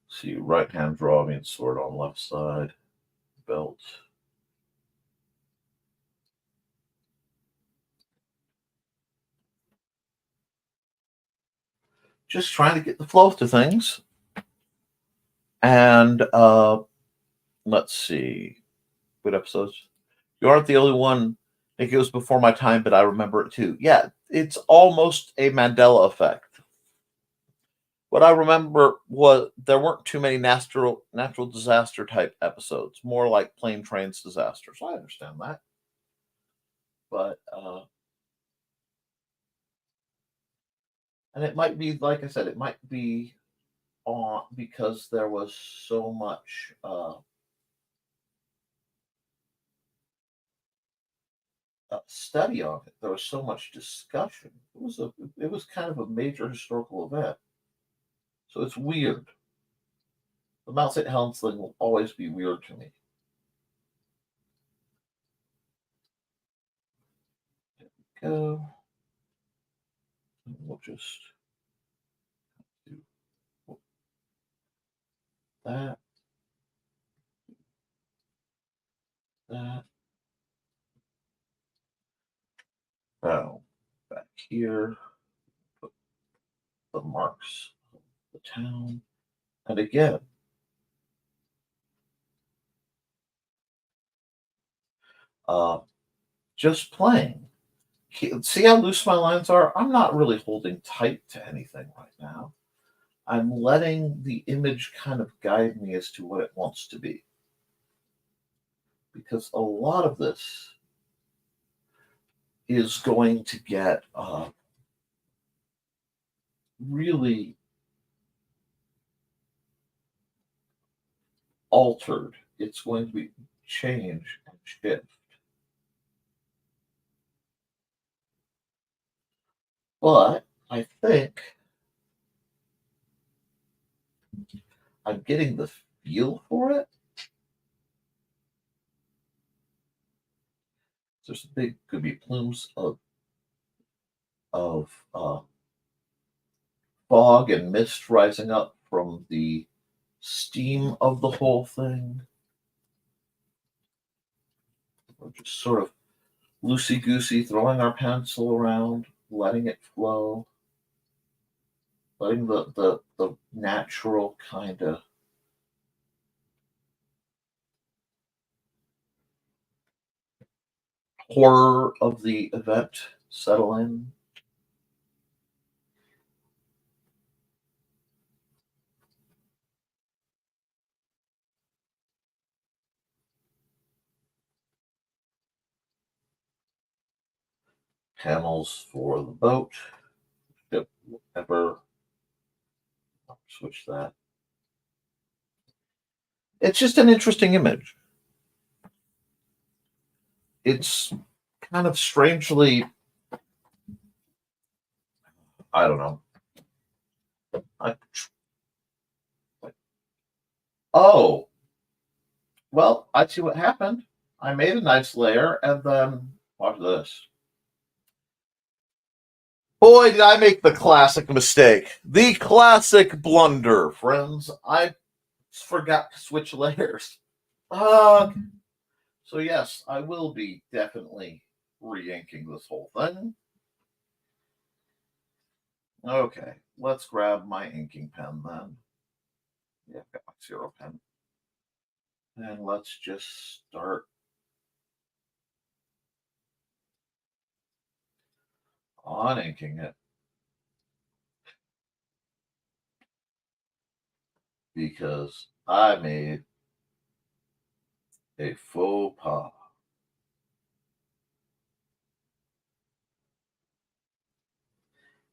See, right hand draw means sword on left side, belt. Just trying to get the flow to things. And let's see. What episodes? You aren't the only one. It goes before my time, but I remember it too. Yeah, it's almost a Mandela effect. What I remember was there weren't too many natural disaster type episodes, more like plane trains disasters. I understand that, but and it might be like I said, it might be on because there was so much study on it. There was so much discussion. It was kind of a major historical event. So it's weird. The Mount St. Helens thing will always be weird to me. There we go. And we'll just do that, that. Now, back here, put the marks of the town. And again, just playing. See how loose my lines are? I'm not really holding tight to anything right now. I'm letting the image kind of guide me as to what it wants to be. Because a lot of this is going to get really altered. It's going to be change and shift. But I think I'm getting the feel for it. There's could be plumes of fog and mist rising up from the steam of the whole thing. We're just sort of loosey goosey, throwing our pencil around, letting it flow, letting the natural kind of horror of the event settle in. Panels for the boat, ship, whatever. I'll switch that. It's just an interesting image. It's kind of strangely, I don't know. Oh, well, I see what happened. I made a nice layer, and then watch this. Boy, did I make the classic mistake. The classic blunder, friends. I forgot to switch layers. So yes, I will be definitely re-inking this whole thing. Okay, let's grab my inking pen then. Yeah, I've got my 0 pen. And let's just start on inking it. Because I made a faux pas.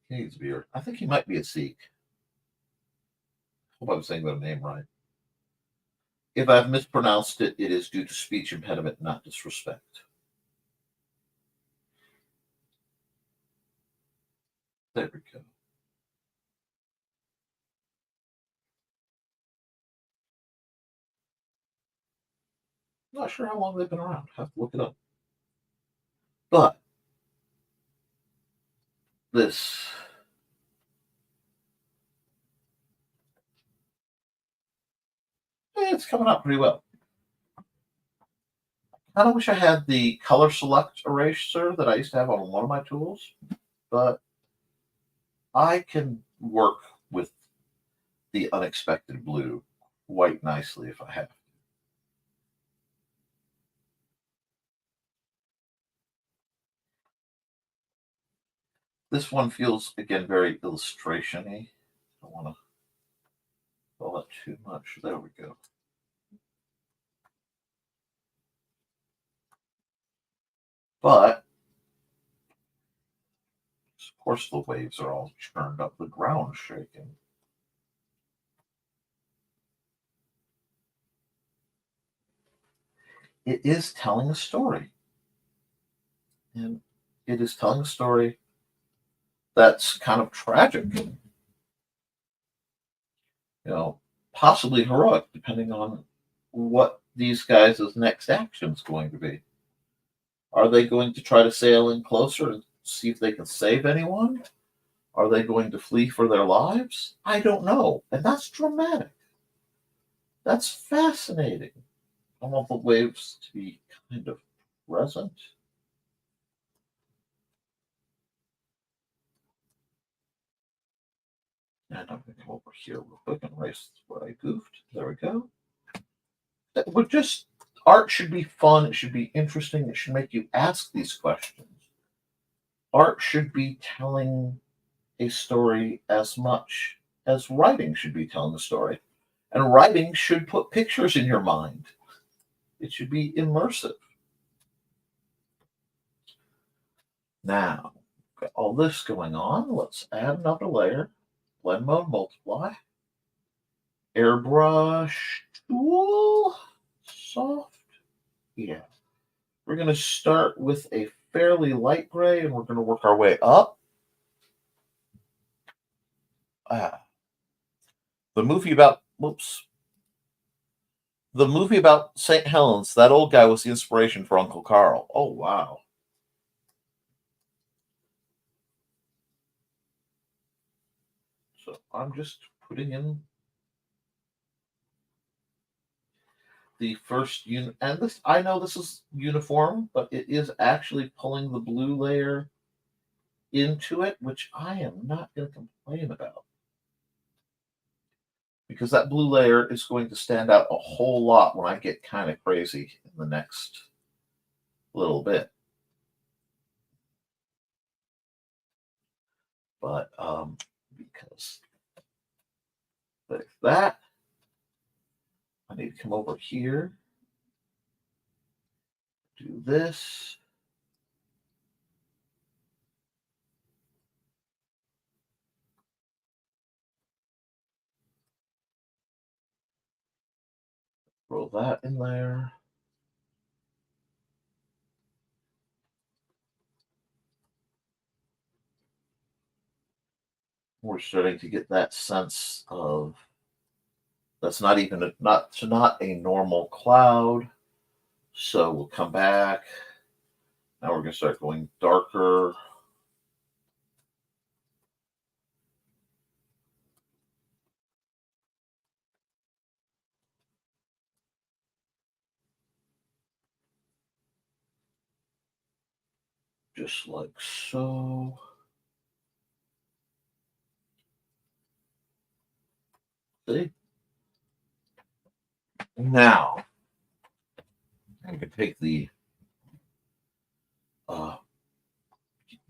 He's weird. I think he might be a Sikh. Hope I'm saying the name right. If I've mispronounced it, it is due to speech impediment, not disrespect. There we go. Not sure how long they've been around. Have to look it up. But this it's coming out pretty well. I kind of wish I had the color select eraser that I used to have on one of my tools, but I can work with the unexpected blue quite nicely if I have. This one feels, again, very illustration-y. I want to scale it too much. There we go. But, of course, the waves are all churned up. The ground's shaking. It is telling a story. And it is telling a story that's kind of tragic. Possibly heroic, depending on what these guys' next action is going to be. Are they going to try to sail in closer and see if they can save anyone? Are they going to flee for their lives? I don't know. And that's dramatic. That's fascinating. I want the waves to be kind of present. And I'm going to come over here real quick and erase what I goofed. There we go. Art should be fun. It should be interesting. It should make you ask these questions. Art should be telling a story as much as writing should be telling a story. And writing should put pictures in your mind. It should be immersive. Now, got all this going on. Let's add another layer. Blend mode, multiply. Airbrush tool. Soft. Yeah. We're going to start with a fairly light gray and we're going to work our way up. The movie about St. Helens, that old guy was the inspiration for Uncle Carl. Oh, wow. So I'm just putting in the first unit, and this, I know this is uniform, but it is actually pulling the blue layer into it, which I am not going to complain about. Because that blue layer is going to stand out a whole lot when I get kind of crazy in the next little bit. But because like that, I need to come over here, do this. Roll that in there. We're starting to get that sense of that's not a normal cloud. So we'll come back. Now we're going to start going darker. Just like so. See? Now, I'm going to take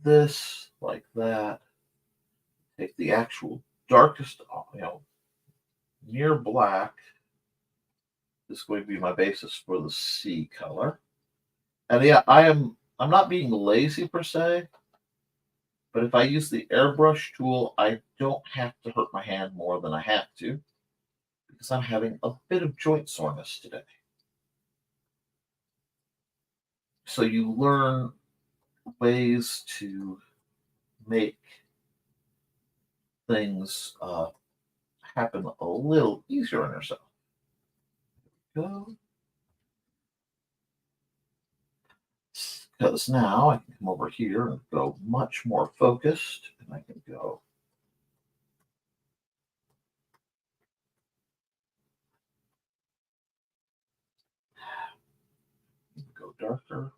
this like that. Take the actual darkest, near black. This is going to be my basis for the sea color. And yeah, I'm not being lazy per se, but if I use the airbrush tool, I don't have to hurt my hand more than I have to because I'm having a bit of joint soreness today. So you learn ways to make things happen a little easier on yourself. Go. Because now I can come over here and go much more focused, and I can go darker.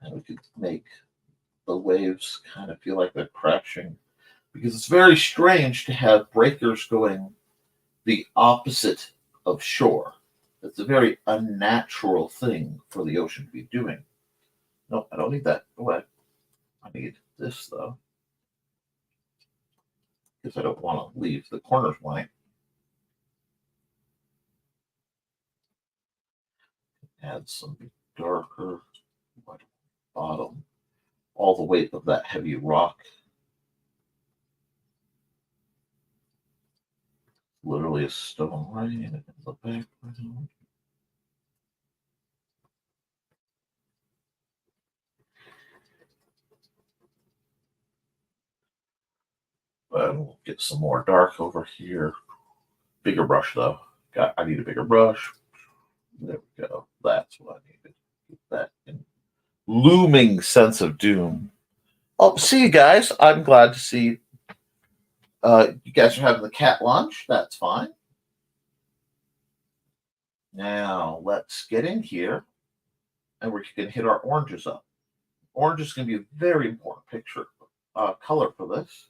And we could make the waves kind of feel like they're crashing because it's very strange to have breakers going the opposite of shore. It's a very unnatural thing for the ocean to be doing. No, I don't need that. Go ahead. I need this, though. because I don't want to leave the corners blank. Add some darker white bottom. All the weight of that heavy rock. Literally a stone rain in the background. We'll get some more dark over here. Bigger brush though. I need a bigger brush. There we go. That's what I needed. Get that in looming sense of doom. Oh, see you guys. I'm glad to see you guys are having the cat lunch. That's fine. Now let's get in here and we're going to hit our oranges up. Orange is going to be a very important color for this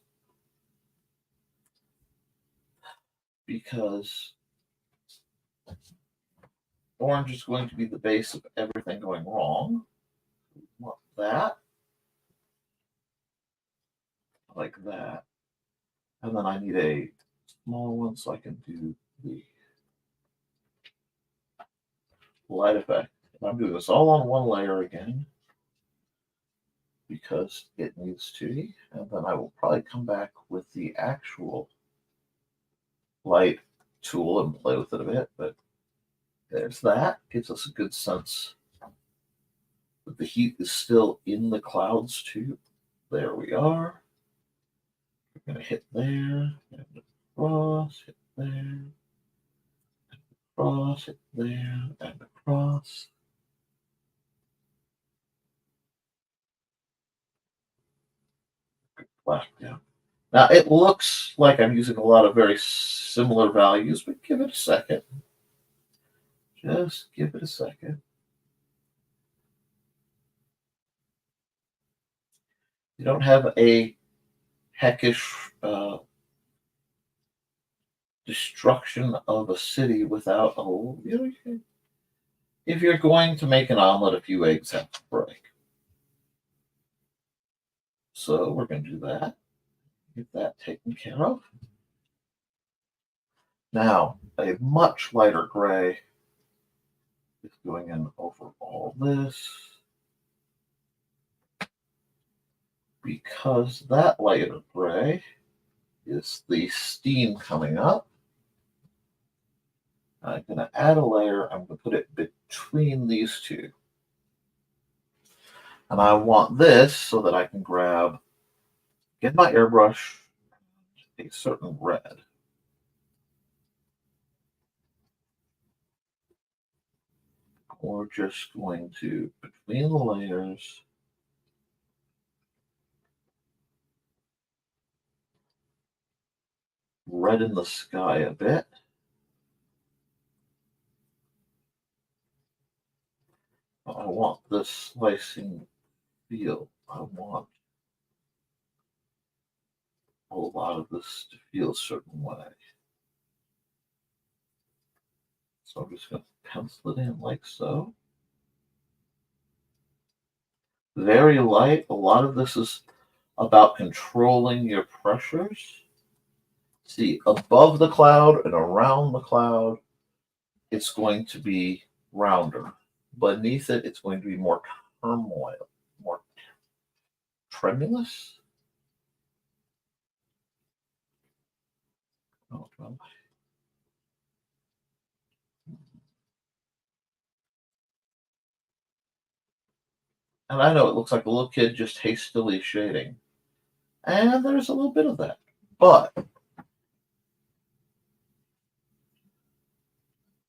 because orange is going to be the base of everything going wrong. We want that. Like that. And then I need a small one so I can do the light effect. And I'm doing this all on one layer again because it needs to be. And then I will probably come back with the actual light tool and play with it a bit. But there's that. Gives us a good sense that the heat is still in the clouds too. There we are. We're going to hit there, and across, hit there, and across, hit there, and across. Black down. Now it looks like I'm using a lot of very similar values, but give it a second. Just give it a second. You don't have a heckish destruction of a city without if you're going to make an omelet, a few eggs have to break. So we're going to do that. Get that taken care of. Now, a much lighter gray is going in over all this. Because that lighter gray is the steam coming up. I'm going to add a layer. I'm going to put it between these two. And I want this so that I can get my airbrush, a certain red. We're just going to, between the layers, redden the sky a bit. I want this slicing feel. I want a lot of this to feel a certain way. So I'm just going to pencil it in like so. Very light. A lot of this is about controlling your pressures. See, above the cloud and around the cloud, it's going to be rounder. Beneath it, it's going to be more turmoil, more tremulous. Oh, well. And I know it looks like a little kid just hastily shading. And there's a little bit of that. But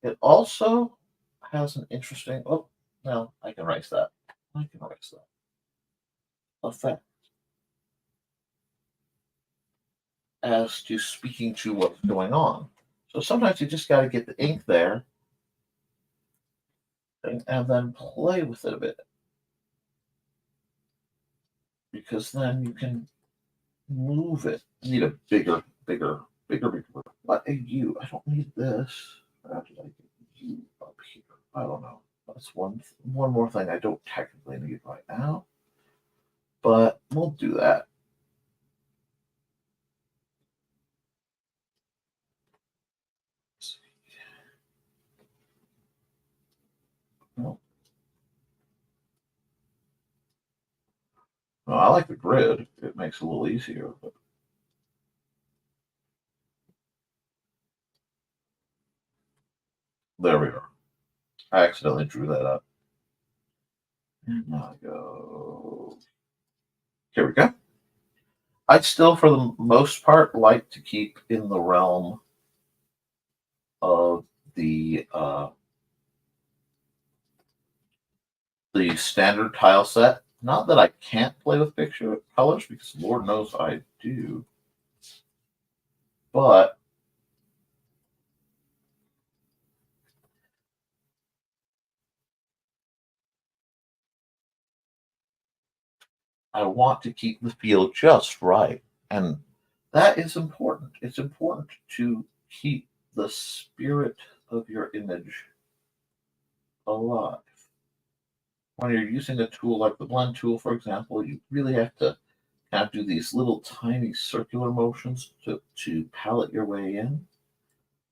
it also has an interesting, oh, no, I can erase that. Effect. As to speaking to what's going on. So sometimes you just got to get the ink there and then play with it a bit. Because then you can move it. You need a bigger. What a U. I don't need this. How did I get U up here? I don't know. That's one more thing I don't technically need right now. But we'll do that. Well, I like the grid. It makes it a little easier. But there we are. I accidentally drew that up. And now I go. Here we go. I'd still, for the most part, like to keep in the realm of the standard tile set. Not that I can't play with picture colors, because Lord knows I do. But I want to keep the feel just right. And that is important. It's important to keep the spirit of your image alive. When you're using a tool like the blend tool, for example, you really have to kind of do these little tiny circular motions to palette your way in.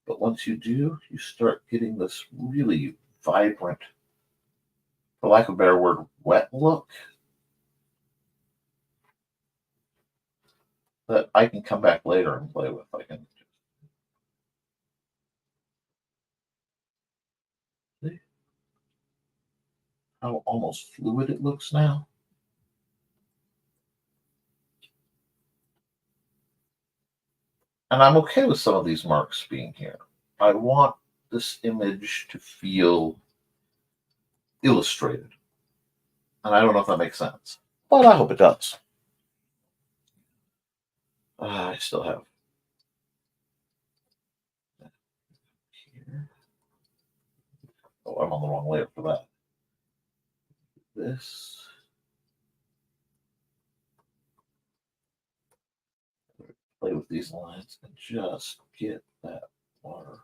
But once you do, you start getting this really vibrant, for lack of a better word, wet look that I can come back later and play with. I can see how almost fluid it looks now. And I'm okay with some of these marks being here. I want this image to feel illustrated. And I don't know if that makes sense, but I hope it does. I still have that here. Oh, I'm on the wrong layer for that. This. Play with these lines and just get that water.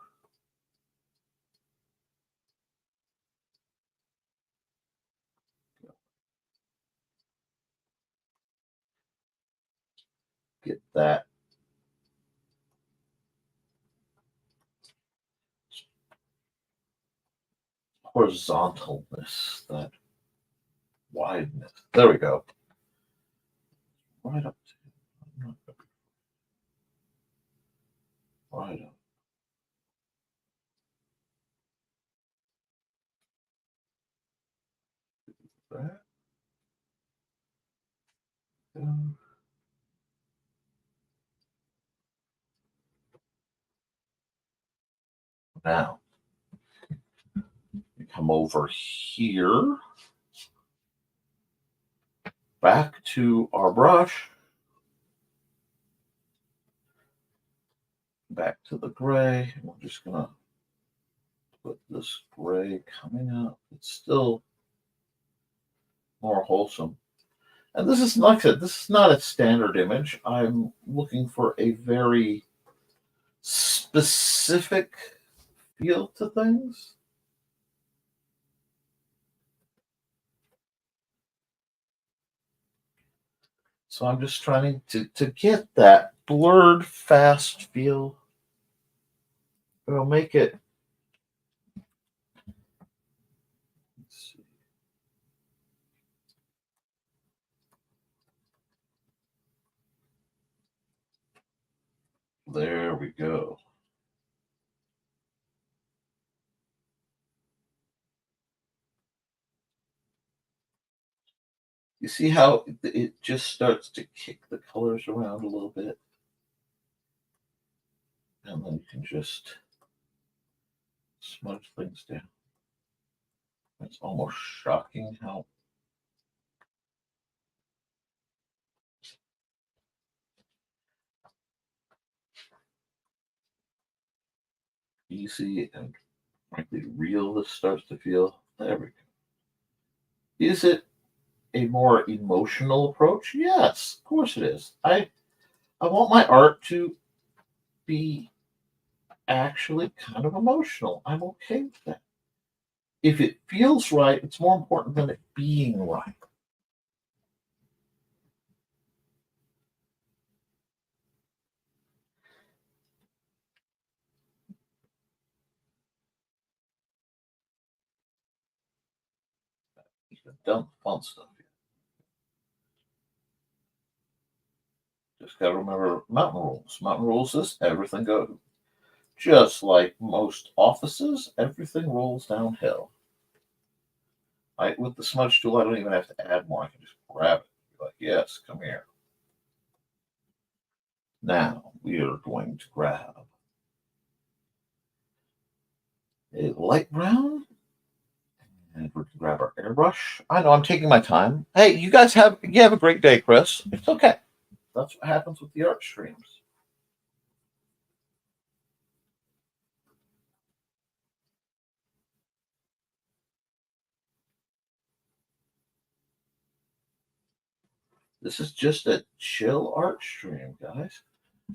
Get that horizontalness, that wideness. There we go. Right up to right up. That. Now, we come over here, back to our brush, back to the gray. We're just going to put this gray coming up. It's still more wholesome. And this is, like I said, this is not a standard image. I'm looking for a very specific feel to things. So I'm just trying to get that blurred, fast feel. It'll make it. Let's see. There we go. You see how it just starts to kick the colors around a little bit? And then you can just smudge things down. It's almost shocking how easy and frankly real this starts to feel. There we go. Is it a more emotional approach? Yes, of course it is. I want my art to be actually kind of emotional. I'm okay with that. If it feels right, it's more important than it being right. You've done fun stuff here. Just got to remember mountain rules. Mountain rules is everything goes. Just like most offices, everything rolls downhill. With the smudge tool, I don't even have to add more. I can just grab it. Be like, yes, come here. Now we are going to grab a light brown, and we're going to grab our airbrush. I know I'm taking my time. Hey, you have a great day, Chris. It's okay. That's what happens with the art streams. This is just a chill art stream, guys.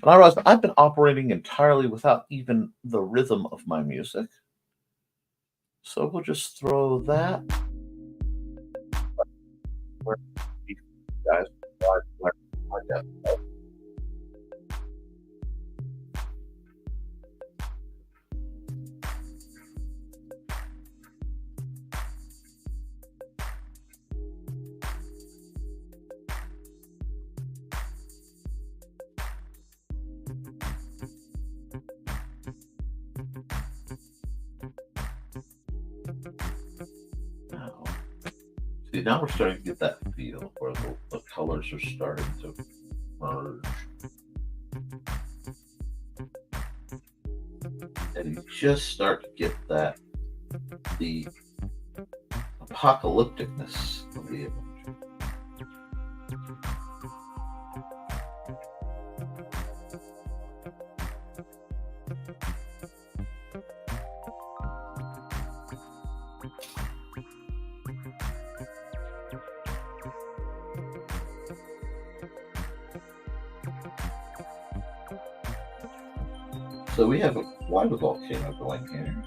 And I realized I've been operating entirely without even the rhythm of my music. So we'll just throw that. Guys, now we're starting to get that feel where the colors are starting to merge. And you just start to get the apocalypticness of the image. So we have quite a volcano going here.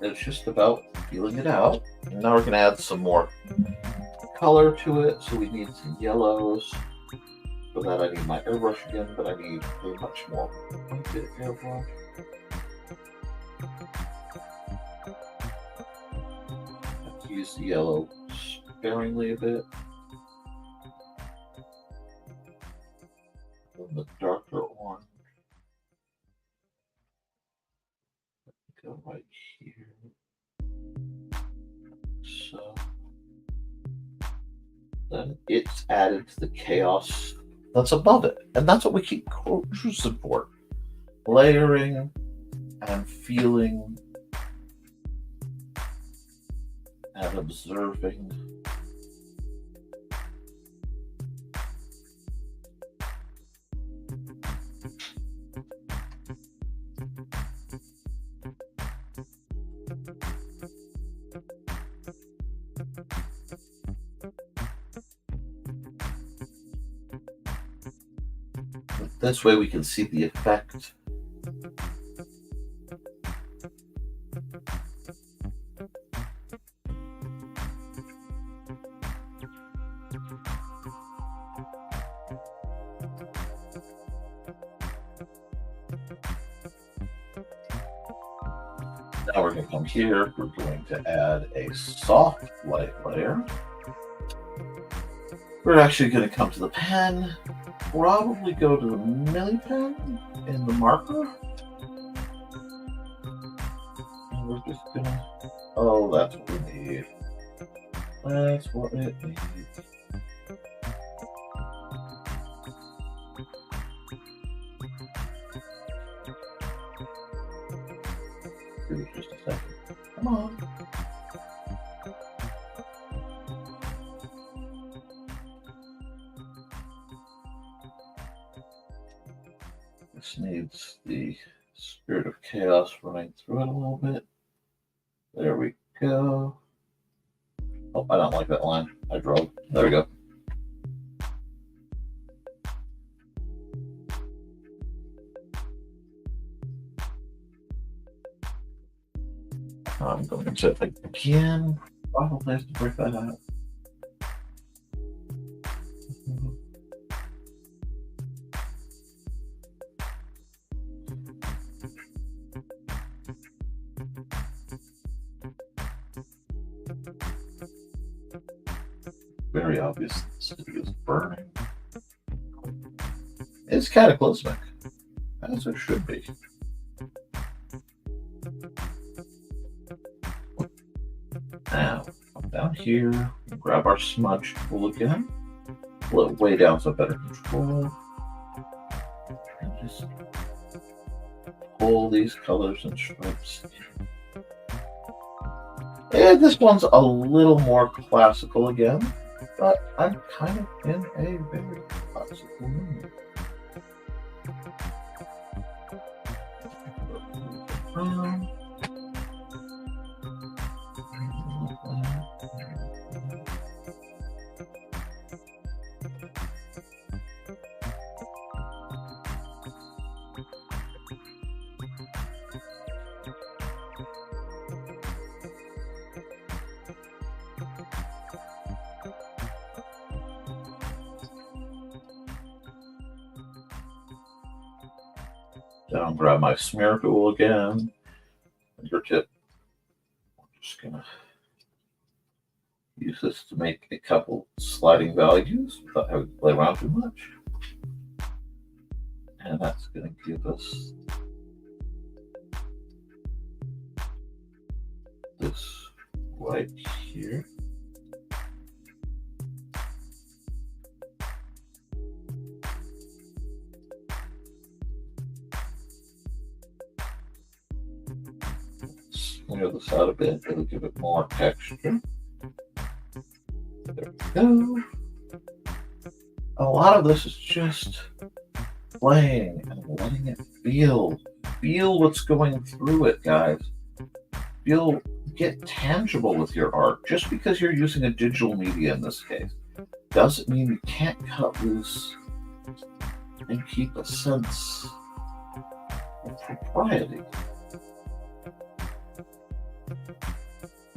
It's just about feeling it out. And now we're going to add some more color to it. So we need some yellows. For that I need my airbrush again, but I need a much more pointed airbrush. I have to use the yellow sparingly a bit. The darker orange. Go right here. So then it's added to the chaos that's above it. And that's what we keep cruising for. Layering and feeling and observing. This way we can see the effect. Now we're going to come here. We're going to add a soft light layer. We're actually going to come to the pen. Probably go to the Milli pen in the marker. And we're just gonna. Oh, that's what we need. That's what it needs. Give it just a second. Come on. This needs the spirit of chaos running through it a little bit. There we go. Oh, I don't like that line. I drove. There we go. I'm going to again. Probably have to break that out. Very obvious the city is burning. It's cataclysmic, as it should be. Now, come down here, grab our smudge tool again, pull it way down so better control, and just pull these colors and stripes in. And this one's a little more classical again, but I'm kind of in a very classical mood. Down, grab my smear tool again. Fingertip. I'm just gonna use this to make a couple sliding values without having to play around too much. And that's gonna give us this right here. Smear this out a bit, it'll give it more texture. There we go. A lot of this is just playing and letting it feel what's going through it, guys. Get tangible with your art. Just because you're using a digital media in this case doesn't mean you can't cut loose and keep a sense of propriety.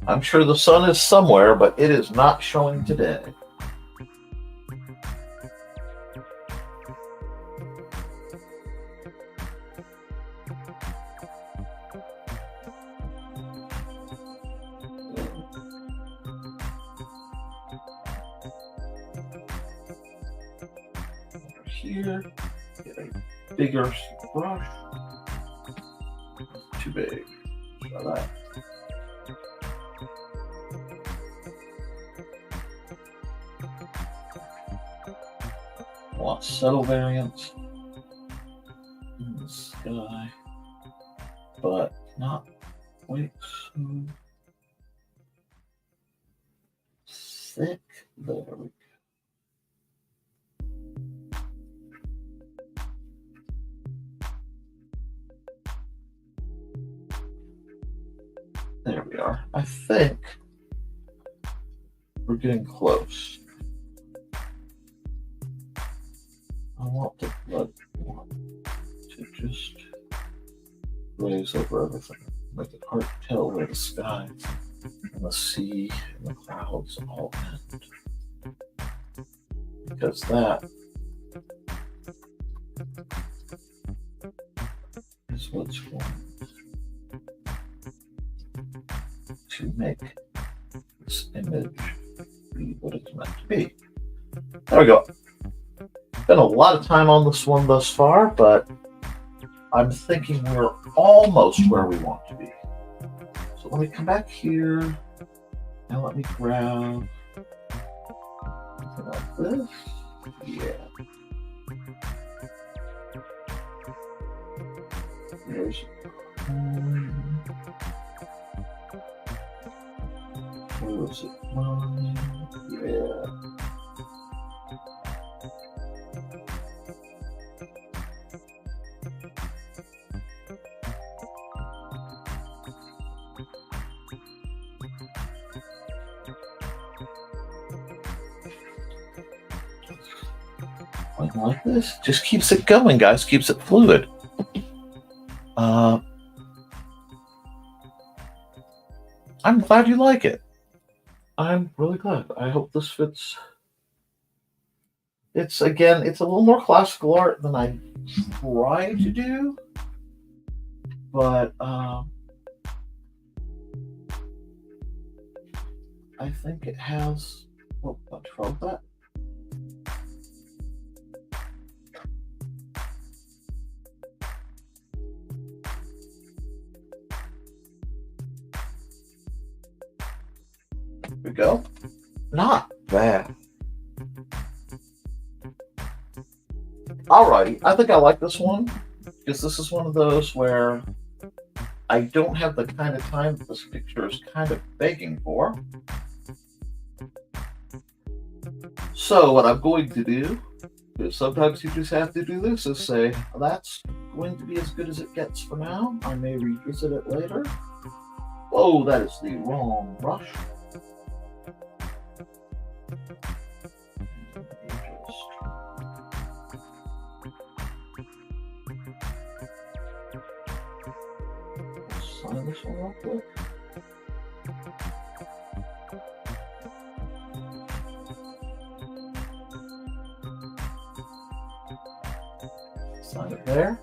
I'm sure the sun is somewhere, but it is not showing today. Over here, get a bigger brush. Too big. Try that. Want subtle variants in the sky, but not quite so thick. There we go. There we are. I think we're getting close. I want the blood to just glaze over everything, make it hard to tell where the sky and the sea and the clouds all end. Because that is what's going to make this image be what it's meant to be. There we go. Been a lot of time on this one thus far, but I'm thinking we're almost where we want to be. So let me come back here and let me grab something like this. Yeah. There's where was it? Yeah. Like this, just keeps it going, guys. Keeps it fluid. I'm glad you like it. I'm really glad. I hope this fits. It's a little more classical art than I try to do, but I think it has Oh, I felt that. There we go. Not bad. Alrighty, I think I like this one because this is one of those where I don't have the kind of time that this picture is kind of begging for. So what I'm going to do, because sometimes you just have to do this, is say, that's going to be as good as it gets for now. I may revisit it later. Oh, that is the wrong brush. Sign this one real quick. Sign it there.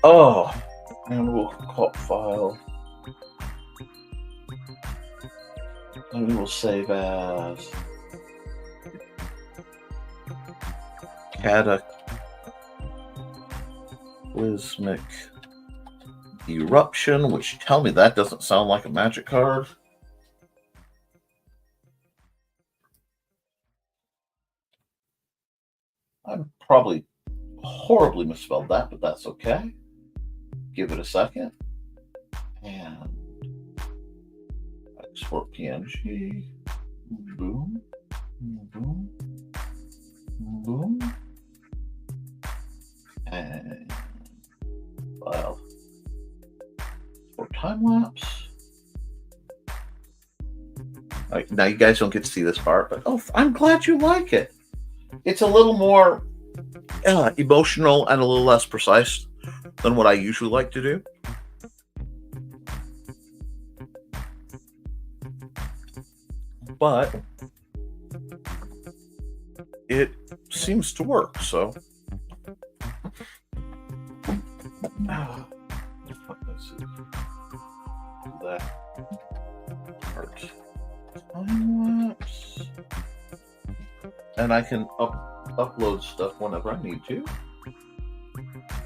Oh, and we'll Koepp file. And we will save as cataclysmic eruption, which tell me that doesn't sound like a magic card. I probably horribly misspelled that, but that's okay. Give it a second. And export PNG. Boom. Boom. Boom. And file. For time lapse. Right, now you guys don't get to see this part, but oh, I'm glad you like it. It's a little more emotional and a little less precise than what I usually like to do. But it seems to work, so. Let's see. That part. Time lapse. And I can upload stuff whenever I need to.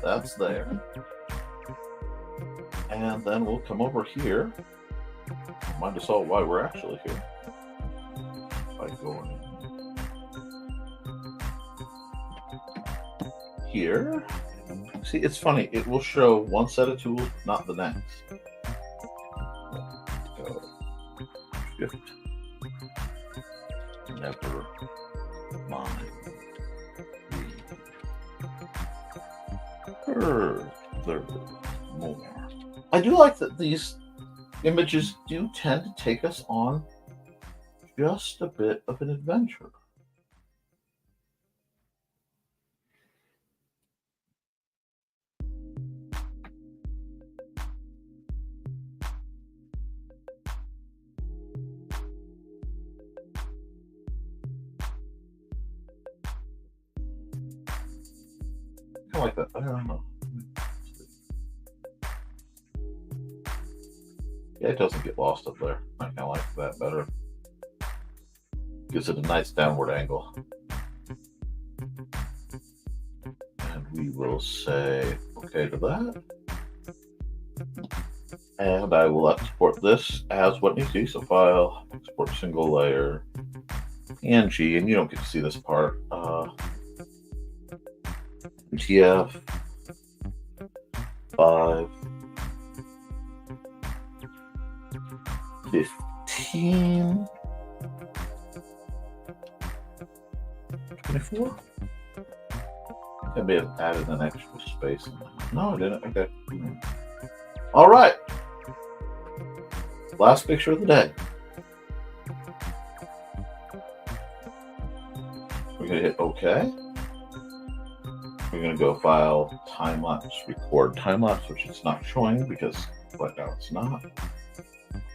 That's there. And then we'll come over here. Remind us all why we're actually here. By going here. See, it's funny. It will show one set of tools, not the next. Go. Shift. Never mind the furthermore. I do like that these images do tend to take us on just a bit of an adventure. I like that. I don't know. Yeah, it doesn't get lost up there. I kind of like that better. Gives it a nice downward angle. And we will say okay to that. And I will export this as what needs to be. So file, export single layer, PNG, and you don't get to see this part. TF 5 15 24. I may have added an extra space in that. No, I didn't. Okay. All right. Last picture of the day. We're going to hit OK. We're going to go file, time-lapse, record time-lapse, which it's not showing because right now it's not.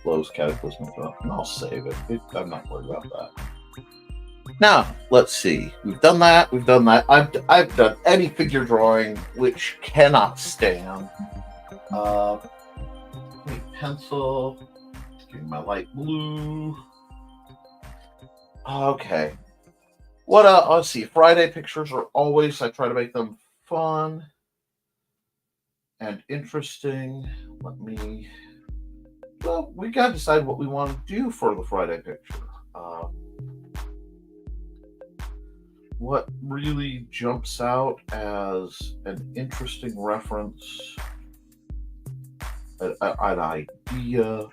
Close cataclysmic, and I'll save it. I'm not worried about that. Now, let's see. We've done that. We've done that. I've done any figure drawing which cannot stand. Pencil. Getting my light blue. Okay. What let's see. Friday pictures are always, I try to make them fun and interesting. Well, we got to decide what we want to do for the Friday picture. What really jumps out as an interesting reference, an idea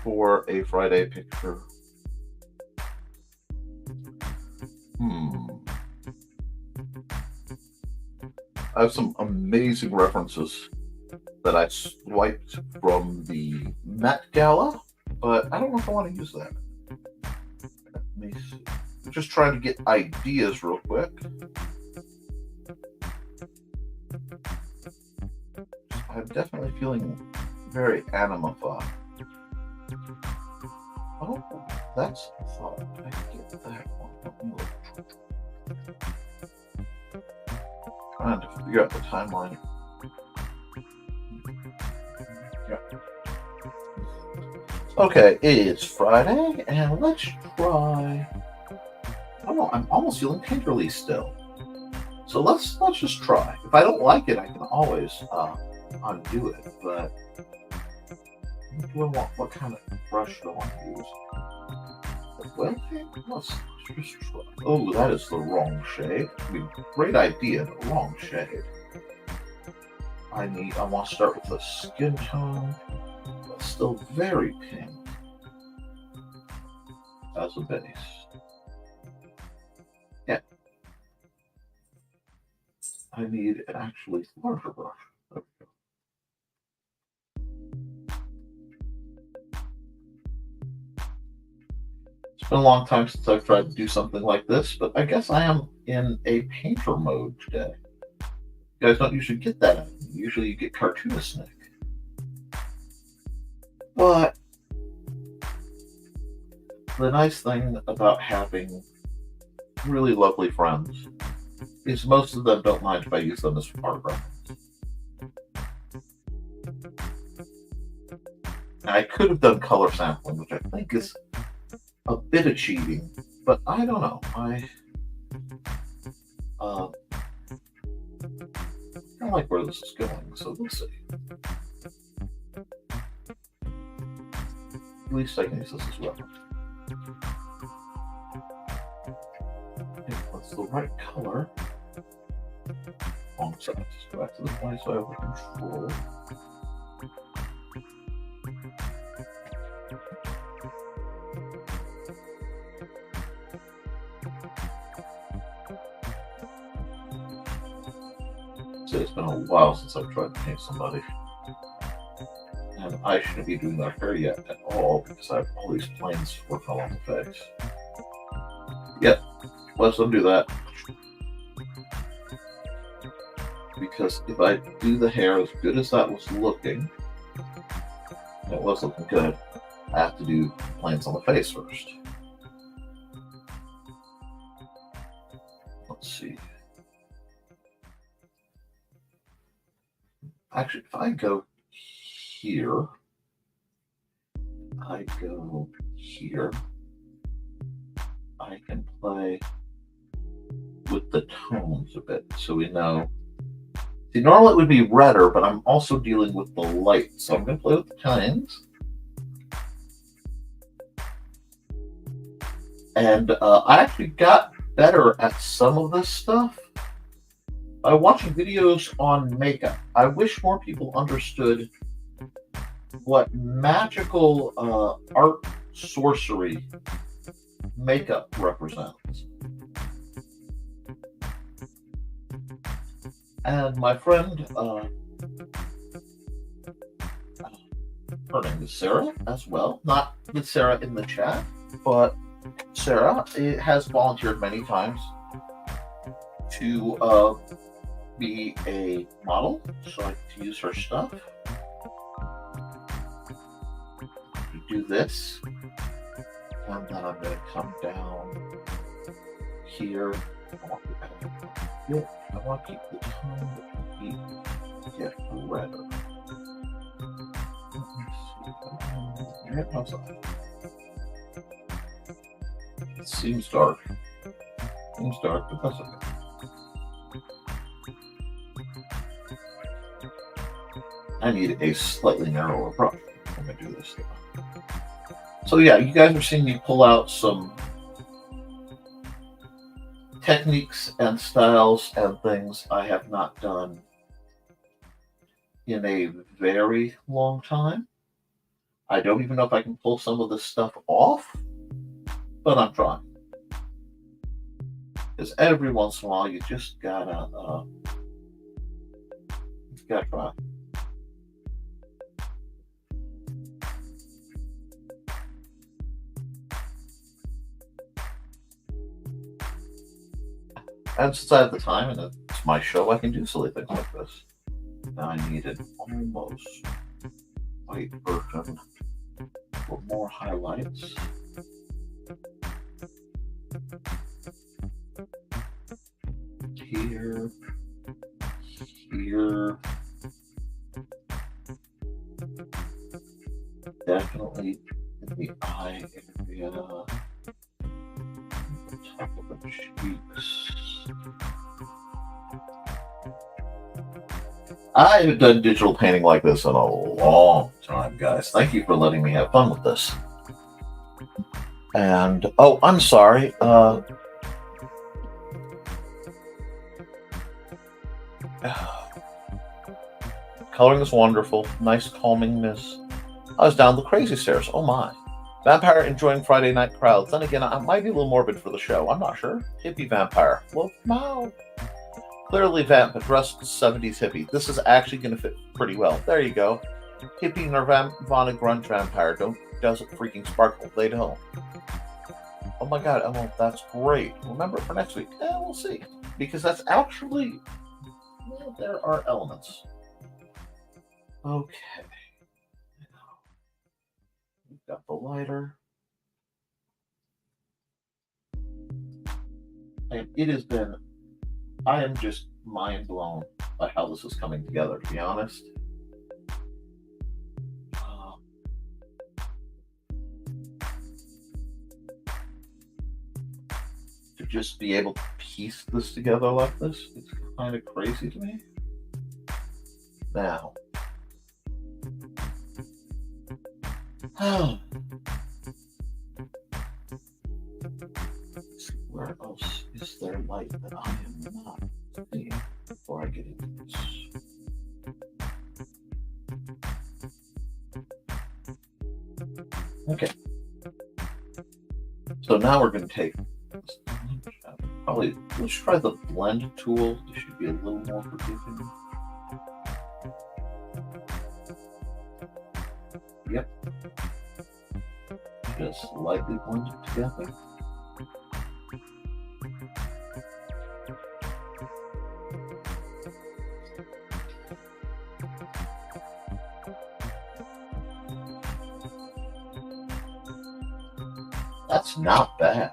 for a Friday picture? I have some amazing references that I swiped from the Met Gala, but I don't know if I want to use that. Let me see. Just trying to get ideas real quick. I'm definitely feeling very animified. Oh, that's the thought. I can get that one. Trying to figure out the timeline. Yeah. Okay, it's Friday, and let's try. I don't know. I'm almost feeling painterly still. So let's just try. If I don't like it, I can always undo it. But what do I want? What kind of brush do I want to use? The wet paint? Let's just try. Oh, that is the wrong shade. I mean, great idea, but wrong shade. I want to start with a skin tone that's still very pink as a base. Yeah. I need an actually larger brush. There we go. It's been a long time since I've tried to do something like this, but I guess I am in a painter mode today. You guys don't usually get that. Usually you get cartoonist Nick. But the nice thing about having really lovely friends is most of them don't mind if I use them as part of reference. And I could have done color sampling, which I think is a bit of cheating, but I don't know. I don't like where this is going, so we'll see. At least I can use this as well. Okay, what's the right color? Wrong side. Just go back to the place so I have the control. It's been a while since I've tried to paint somebody. And I shouldn't be doing their hair yet at all because I have all these planes working all on the face. Yep, let's undo that. Because if I do the hair as good as that was looking, it was looking good, I have to do planes on the face first. Let's see. Actually, if I go here, I can play with the tones a bit so we know. See, normally it would be redder, but I'm also dealing with the light, so I'm going to play with the tones. And I actually got better at some of this stuff by watching videos on makeup. I wish more people understood what magical art sorcery makeup represents. And my friend, her name is Sarah as well. Not the Sarah in the chat, but Sarah has volunteered many times to be a model, so I can use her stuff. Do this, and then I'm going to come down here. I want to keep the tone, but get redder. Let me see. Alright, how's that? It seems dark. Seems dark, but that's okay. I need a slightly narrower brush. I'm going to do this though. So yeah, you guys are seeing me pull out some techniques and styles and things I have not done in a very long time. I don't even know if I can pull some of this stuff off, but I'm trying. Because every once in a while, you just gotta try. And since I have the time and it's my show, I can do silly things like this. Now I need an almost white version for more highlights. Here, here, definitely in the eye area, the top of the cheeks. I haven't done digital painting like this in a long time, guys. Thank you for letting me have fun with this. And, oh, I'm sorry. Coloring is wonderful. Nice calmingness. I was down the crazy stairs. Oh my. Vampire enjoying Friday night crowds. Then again, I might be a little morbid for the show. I'm not sure. Hippie vampire. Well, wow. Clearly vamp, but dressed 70s hippie. This is actually going to fit pretty well. There you go. Hippie Nirvana grunge vampire. Doesn't freaking sparkle. They don't. Oh my god, Emma, that's great. Remember it for next week. We'll see. Because that's actually... Well, there are elements. Okay. We've got the lighter. And it has been... I am just mind blown by how this is coming together, to be honest. To just be able to piece this together like this, it's kind of crazy to me. Now, where else is there light that I am not seeing before I get into this? Okay. So now we're going to take this. Probably, let's try the blend tool. This should be a little more forgiving. Yep. Just lightly blend it together. That's not bad.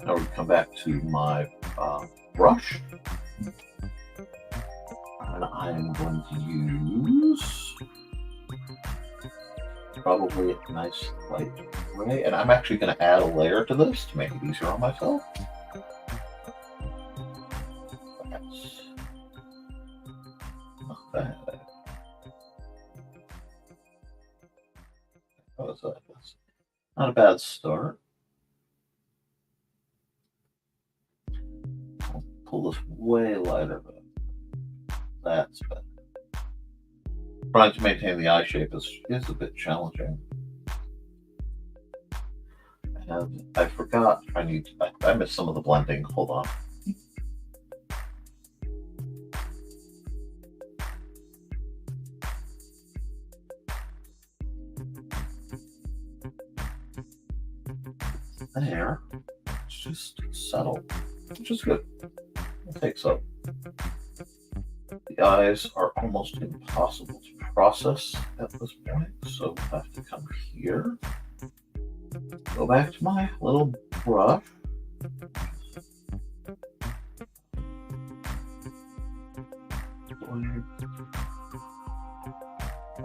Now we come back to my brush. And I'm going to use probably a nice light gray. And I'm actually going to add a layer to this to make it easier on myself. That's not bad. How is that? That's not a bad start. I'll pull this way lighter, but that's better. Trying to maintain the eye shape is a bit challenging. And I forgot, I missed some of the blending. Hold on. There. It's just settled, which is good. It takes up. The eyes are almost impossible to process at this point, so I have to come here. Go back to my little brush.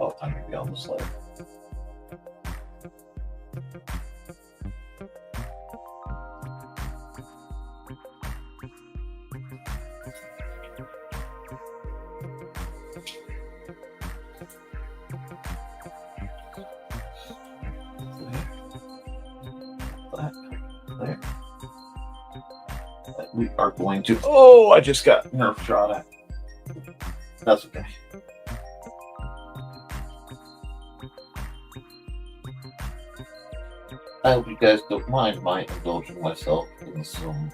Oh, I'm going to be on this layer. we are going to. Oh, I just got nerf shot at. That's okay. I hope you guys don't mind my indulging myself in some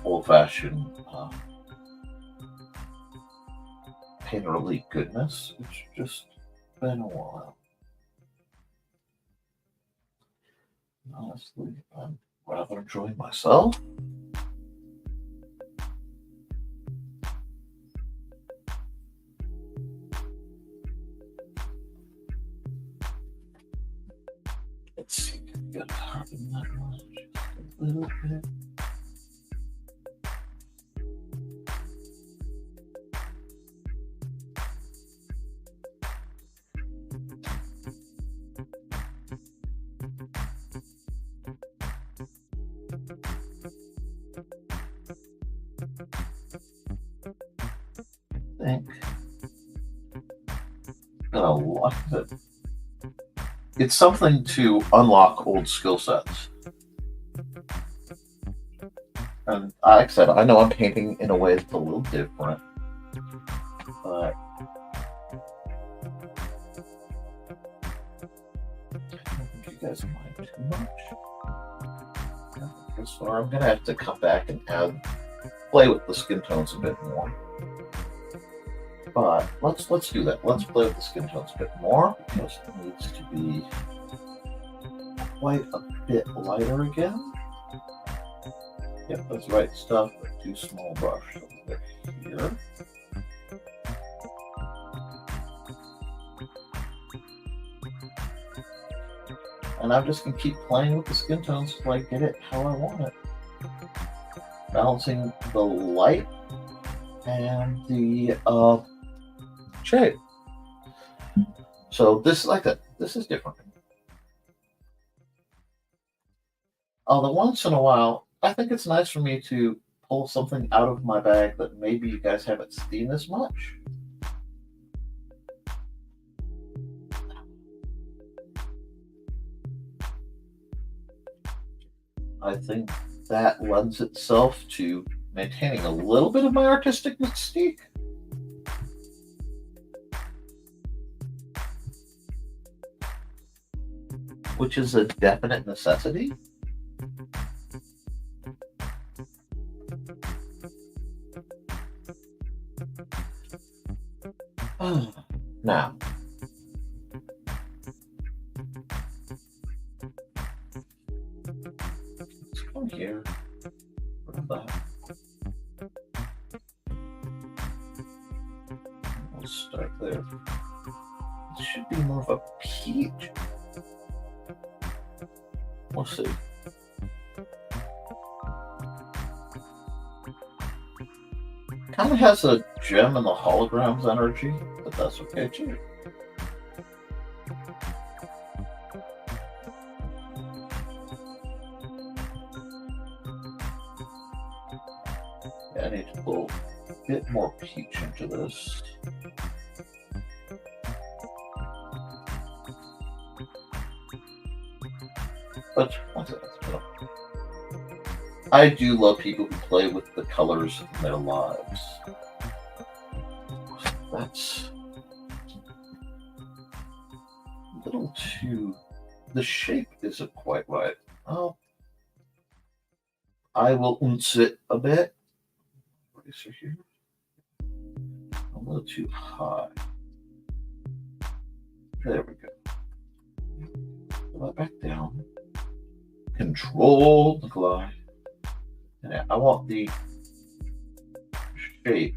old-fashioned pain relief goodness. It's just been a while. Honestly, I'm rather enjoying myself. Let's see, get harden that one just a little bit. I think got a lot of it. It's something to unlock old skill sets. And like I said, I know I'm painting in a way that's a little different, but I don't think you guys mind too much. So I'm gonna have to come back and play with the skin tones a bit more. But let's do that. Let's play with the skin tones a bit more because it needs to be quite a bit lighter again. Yep, that's right stuff, but too small brush over here. And I'm just gonna keep playing with the skin tones until I get it how I want it. Balancing the light and the shade. So this, like that, this is different. Although once in a while, I think it's nice for me to pull something out of my bag that maybe you guys haven't seen as much. I think that lends itself to maintaining a little bit of my artistic mystique. Which is a definite necessity. Now, let's come here. Grab that. We'll start there. This should be more of a peach. We'll see. Kind of has a gem in the holograms energy, but that's okay too. Yeah, I need to pull a bit more peach into this. But I do love people who play with the colors in their lives. That's a little too. The shape isn't quite right. Oh, I will unce it a bit. Eraser here. A little too high. There we go. Pull that back down. Control the glide. And I want the shape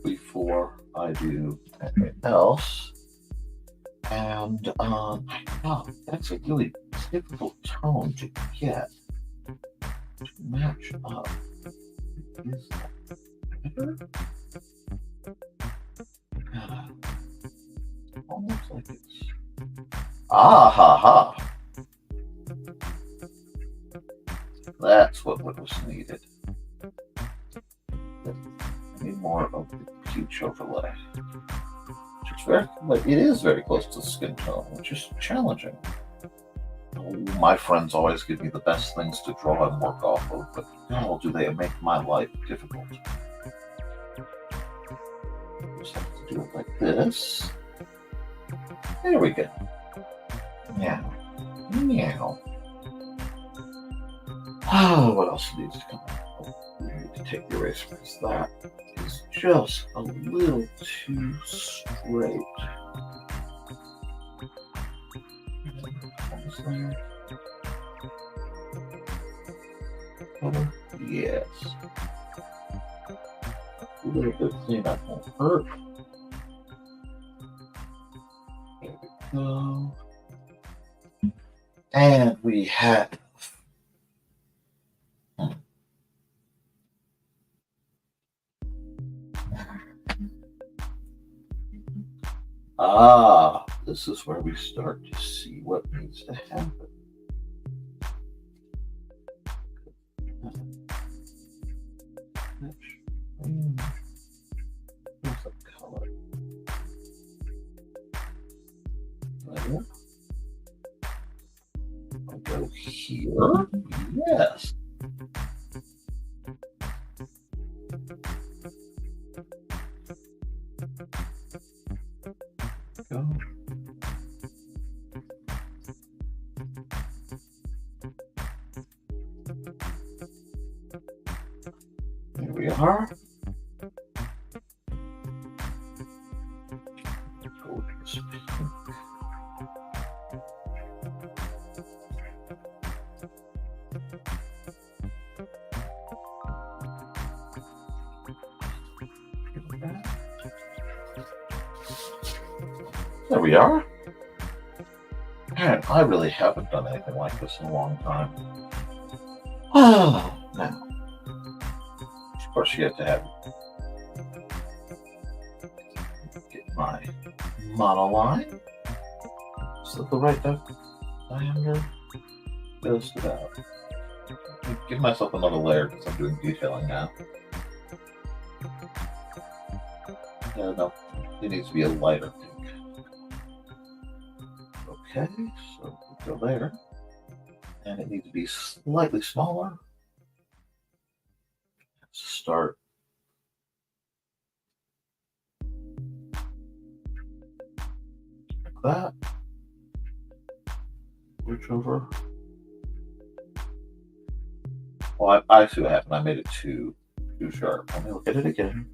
before I do anything else. And oh, that's a really difficult tone to get to match up. Is that better? Almost like it's ah ha ha. That's what was needed. I need more of the peach overlay. Just it is very close to the skin tone, which is challenging. My friends always give me the best things to draw and work off of, but oh, do they make my life difficult. Just have to do it like this. There we go. Meow. Meow. Oh, what else needs to come out? Oh, we need to take the eraser because that is just a little too straight. Yes. A little bit of cleanup won't hurt. There we go. And we have this is where we start to see what needs to happen. Where's the color? There. I'll go here. Yes. Go. There we are. Go to this pink. There we are. And I really haven't done anything like this in a long time. Now, of course, you have to have get my monoline. Is that the right diameter? Just about. Give myself another layer because I'm doing detailing now. No, it needs to be a lighter pink. Okay, so we go there. And it needs to be slightly smaller. Let's start. Like that. Reach over. Well, I see what happened. I made it too sharp. Let me look at it again.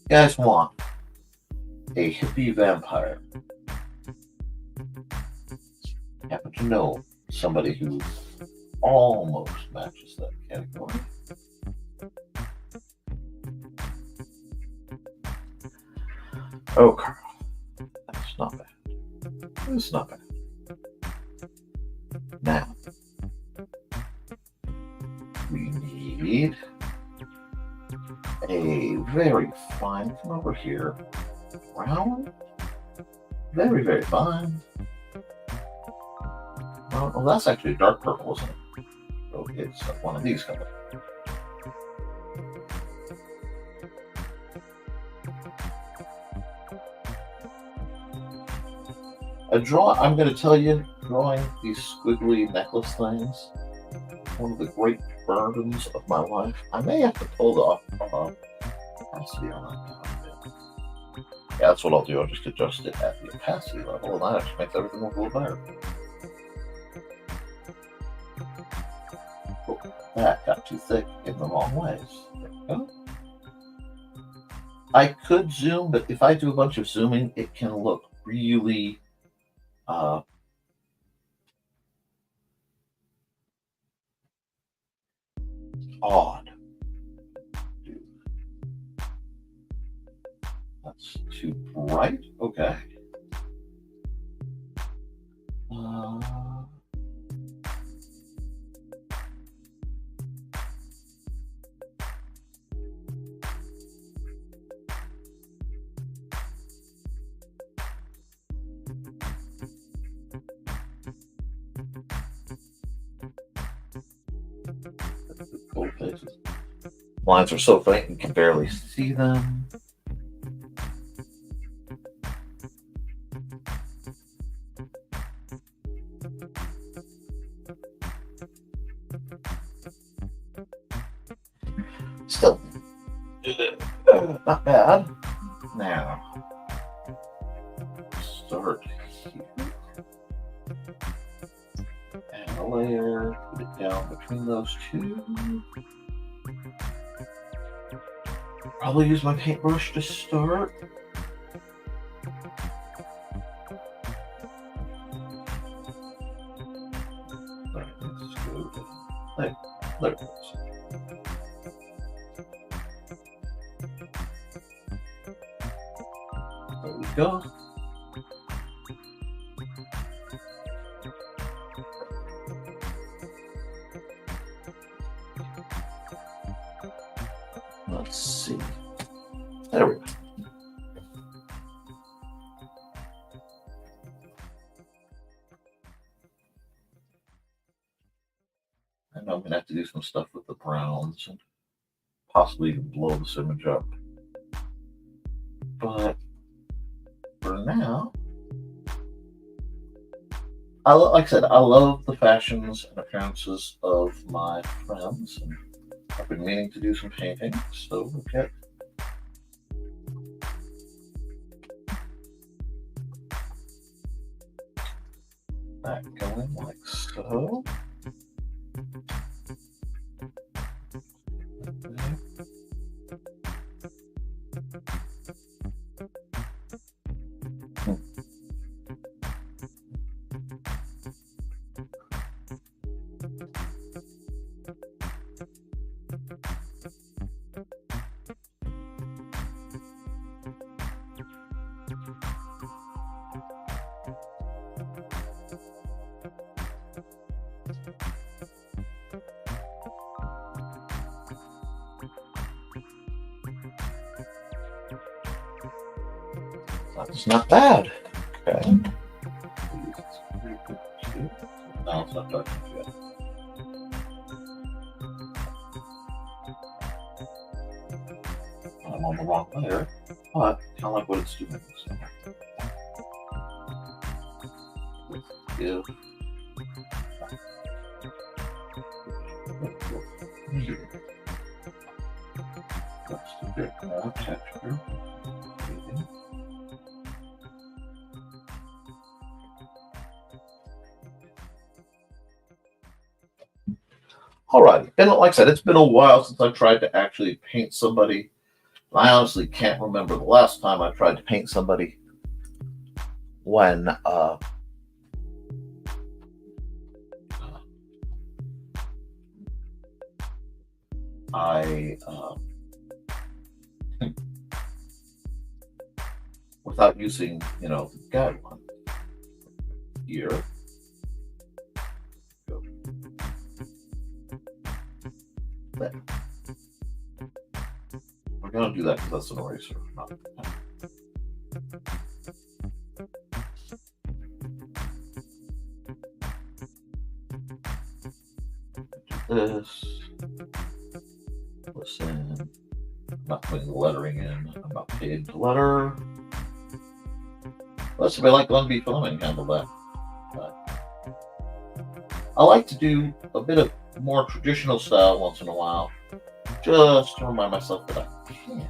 You guys want a hippie vampire. Happen to know somebody who almost matches that category. Oh, Carl. That's not bad. That's not bad. Now, we need a very fine, come over here, brown, very, very fine. Well, that's actually a dark purple, isn't it? So it's one of these colors. I'm going to tell you, drawing these squiggly necklace things, one of the great burdens of my life. I may have to pull off opacity on that. Yeah, that's what I'll do. I'll just adjust it at the opacity level, and that actually makes everything look a little better. Oh, that got too thick in the wrong ways. There we go. I could zoom, but if I do a bunch of zooming, it can look really odd. Dude. That's too bright. Okay. Lines are so faint you can barely see them. Still, not bad. Now, start here. Add a layer, put it down between those two. Probably use my paintbrush to start. Alright, let's go to there it goes. There we go. Let's see. There we go. I know I'm going to have to do some stuff with the browns and possibly even blow this image up. But for now, like I said, I love the fashions and appearances of my friends, and I've been meaning to do some painting, so we'll get that going like so. That's not bad. Okay. No, it's not dark enough yet. I'm on the wrong layer, but I like what it's doing. So. Give. Just a bit more texture. Alright, and like I said, it's been a while since I tried to actually paint somebody. I honestly can't remember the last time I tried to paint somebody when I without using, the guide one. Here. Go. There. We're gonna do that because that's an eraser. Do this. Listen. I'm not putting the lettering in. I'm not paid to letter. Let's be like Glenn B. Fleming handle that. I like to do a bit of more traditional style once in a while, just to remind myself that I can.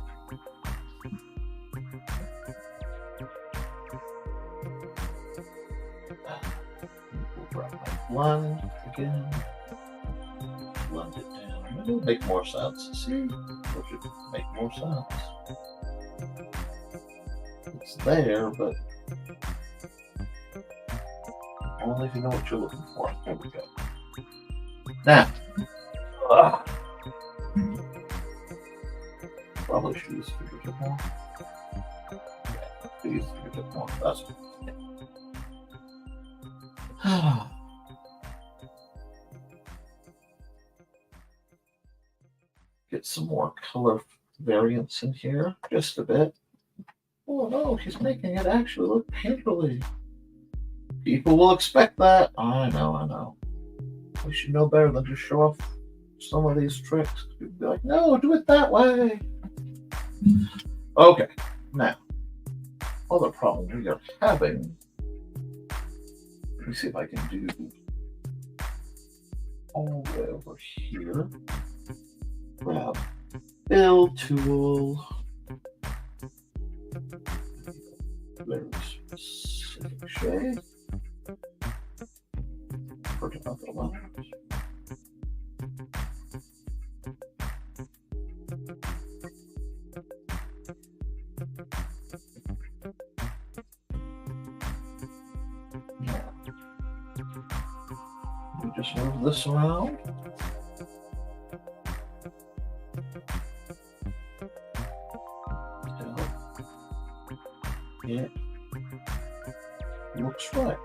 We'll grab my blend again. Blend it down. It'll make more sense. See? It should make more sense. It's there, but only if you know what you're looking for. There we go. Now, probably should use fingertip more. Yeah, use fingertip more. That's get some more color variance in here, just a bit. Oh no, he's making it actually look painterly. People will expect that. I know. We should know better than just show off some of these tricks. People be like, no, do it that way. Okay, now, other problem we are having. Let me see if I can do all the way over here. Grab build tool. Very specific shape. For other letters. Now, we just move this around. It looks right.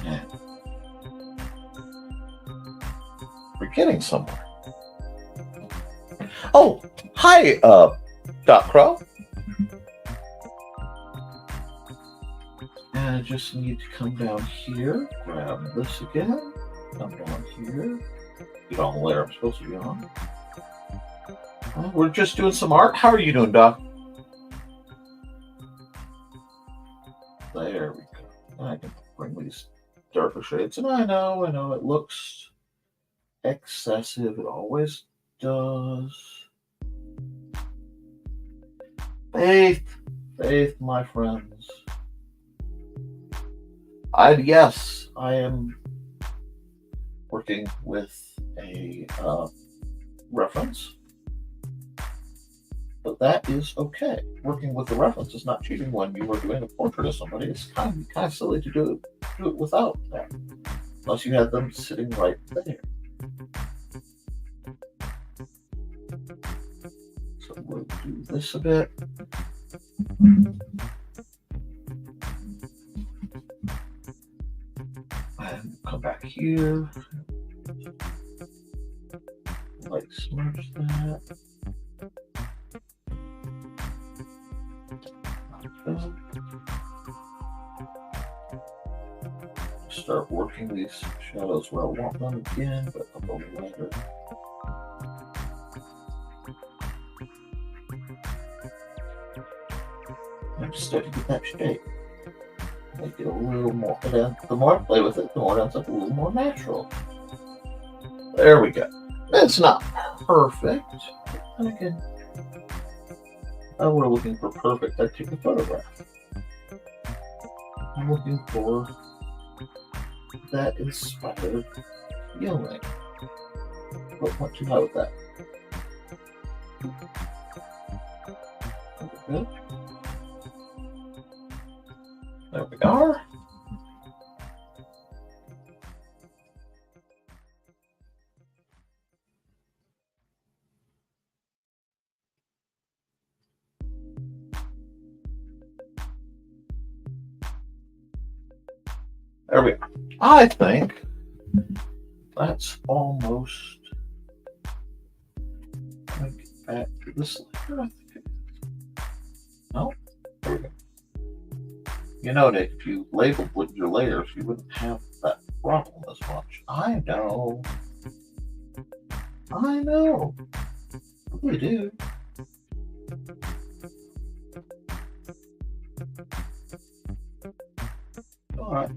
Yeah. We're getting somewhere. Oh, hi, Tockert. And I just need to come down here, grab this again, come down here. Get on the layer I'm supposed to be on. We're just doing some art. How are you doing, Doc? There we go. I can bring these darker shades. And I know it looks excessive. It always does. Faith, my friends. Yes, I am working with a reference, but that is okay. Working with the reference is not cheating when you are doing a portrait of somebody. It's kind of silly to do it without that, unless you had them sitting right there. So we'll do this a bit. And come back here. Like smudge that. Okay. Start working these shadows where I want them again, but a little lighter. I'm just starting to get that shape. Make it a little more. The more I play with it, the more it ends up a little more natural. There we go. It's not perfect. And again, if I were looking for perfect, I'd take a photograph. I'm looking for that inspired feeling. But not too high with that. Good. There we go. There we go. I think that's almost like back to this layer. I think it is. No? There we go. You know that if you labeled with your layers, you wouldn't have that problem as much. I know. I really do. Alright.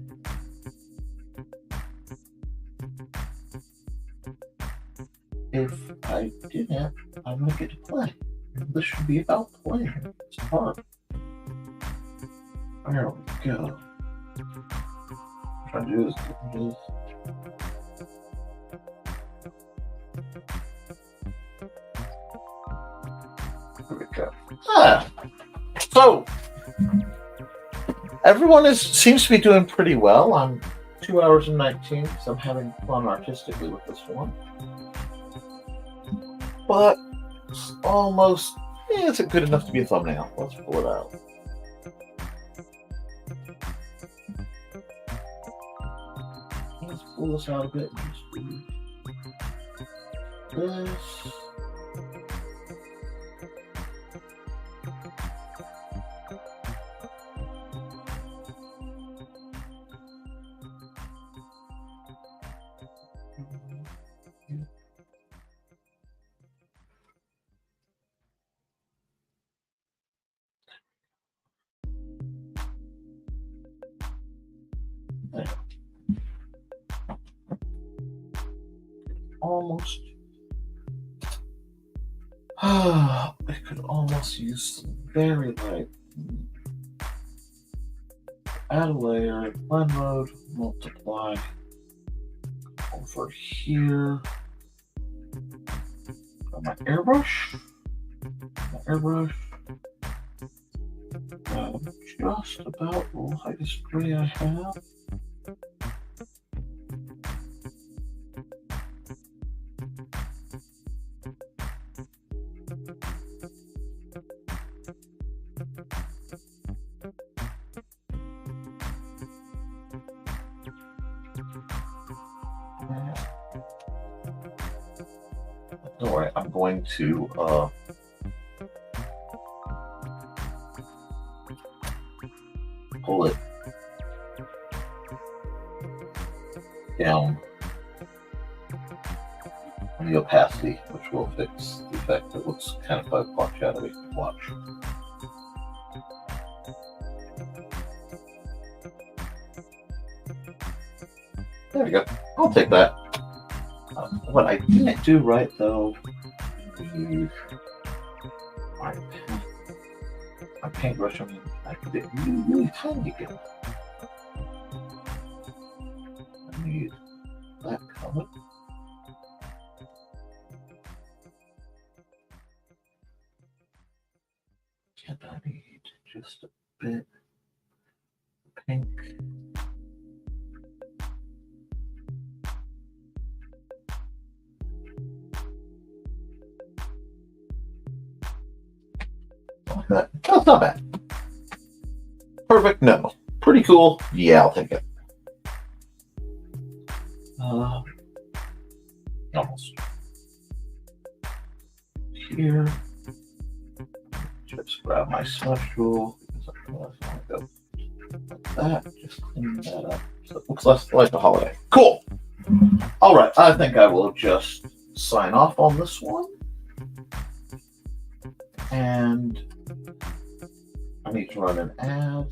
If I didn't, I'm going to get to play. This should be about playing. It's hard. There we go. I'm trying to do this. There we go. So everyone seems to be doing pretty well. I'm 2 hours and 19, so I'm having fun artistically with this one. But it's almost, is it good enough to be a thumbnail? Let's pull it out. Let's pull this out a bit. Just do this. almost use some very light. Add a layer, blend mode, multiply over here. Got my airbrush. Just about the lightest gray I have. Don't worry, I'm going to pull it down on the opacity, which will fix the effect that looks kind of 5 o'clock shadowy. Watch. There we go. I'll take that. What I didn't do right though, my paintbrush, I did really tiny again. I need that color. And I need just a bit pink. That's not bad. Perfect, no. Pretty cool, yeah, I'll take it. Almost. Here. Just grab my smudge tool, because I want to go like that. Just clean that up so it looks less like a holiday. Cool! Alright, I think I will just sign off on this one. And I need to run an ad.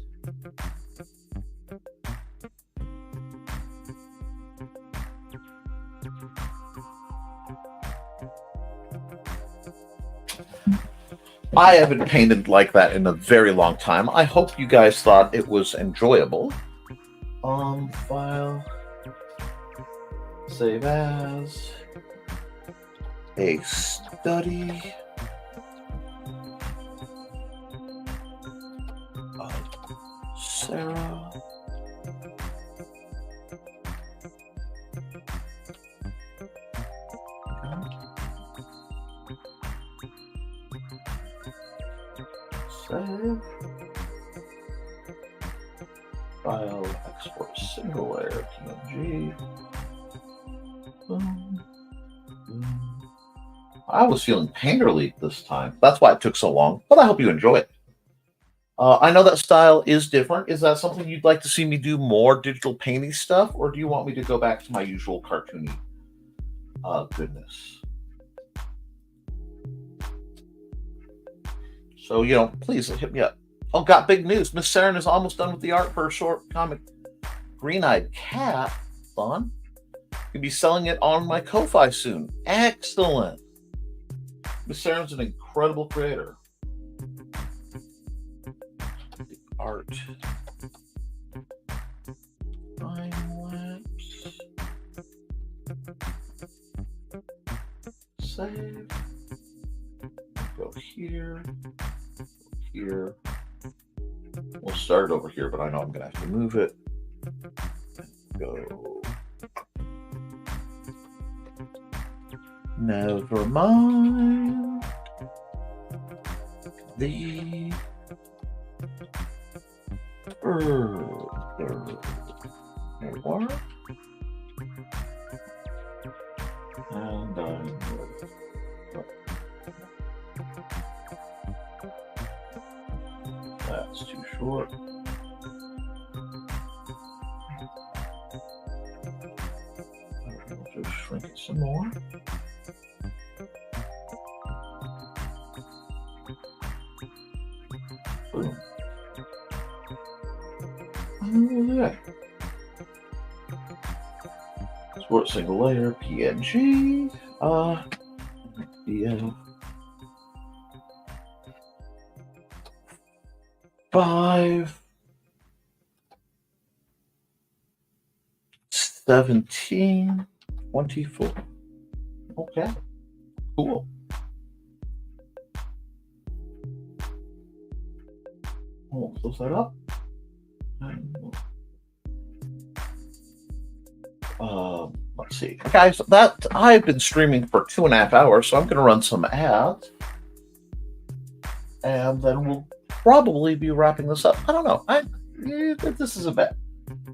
I haven't painted like that in a very long time. I hope you guys thought it was enjoyable. File. Save as. A study. Sarah. Save. File, export single layer PNG. I was feeling painterly this time. That's why it took so long, but I hope you enjoy it. I know that style is different. Is that something you'd like to see me do more digital painting stuff, or do you want me to go back to my usual cartoony goodness? So, you know, please hit me up. Oh, got big news. Miss Saren is almost done with the art for a short comic, Green-Eyed Cat. Fun. You'll be selling it on my Ko-Fi soon. Excellent. Miss Saren's an incredible creator. Art. Time lapse. Save. Go here. Here. We'll start over here, but I know I'm going to have to move it. Go. Nevermind the Furthermore. And that's too short. We'll just shrink it some more. Boom. Oh, yeah. That's export single layer PNG. Yeah. 5/17/24. Okay, cool. We'll close that up. Let's see, guys. That I've been streaming for 2.5 hours, so I'm going to run some ads, and then we'll probably be wrapping this up. I don't know. This is a bet.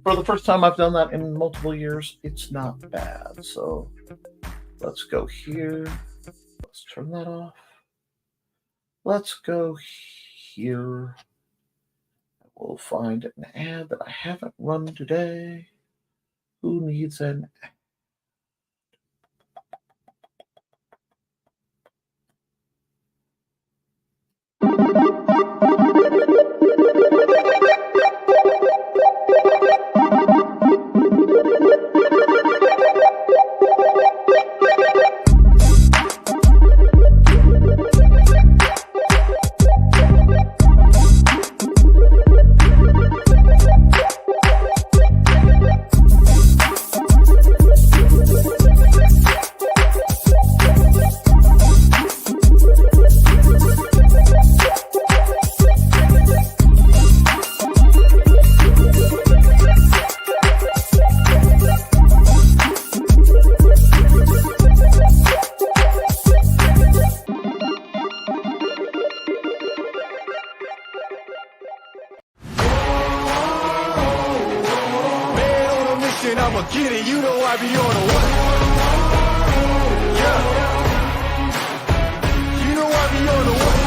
For the first time I've done that in multiple years, it's not bad. So let's go here. Let's turn that off. Let's go here. We'll find an ad that I haven't run today. Who needs an ad? I'ma get it, you know I be on the way. Yeah. You know I be on the way.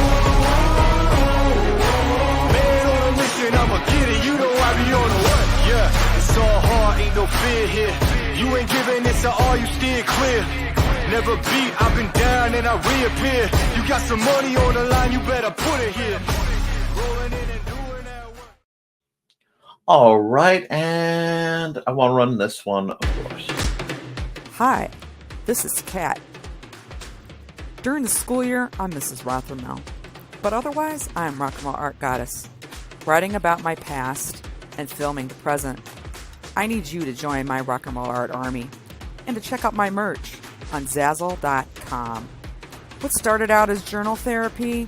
Man on a mission, I'ma get it, you know I be on the way. Yeah, it's all hard, ain't no fear here. You ain't giving this at all, you steer clear. Never beat, I've been down and I reappear. You got some money on the line, you better put it here. Rolling in and doing that work. All right, and I want to run this one, of course. Hi, this is Kat. During the school year, I'm Mrs. Rothermel, but otherwise, I'm Rock and Roll Art Goddess, writing about my past and filming the present. I need you to join my Rock and Roll Art army and to check out my merch on Zazzle.com. What started out as journal therapy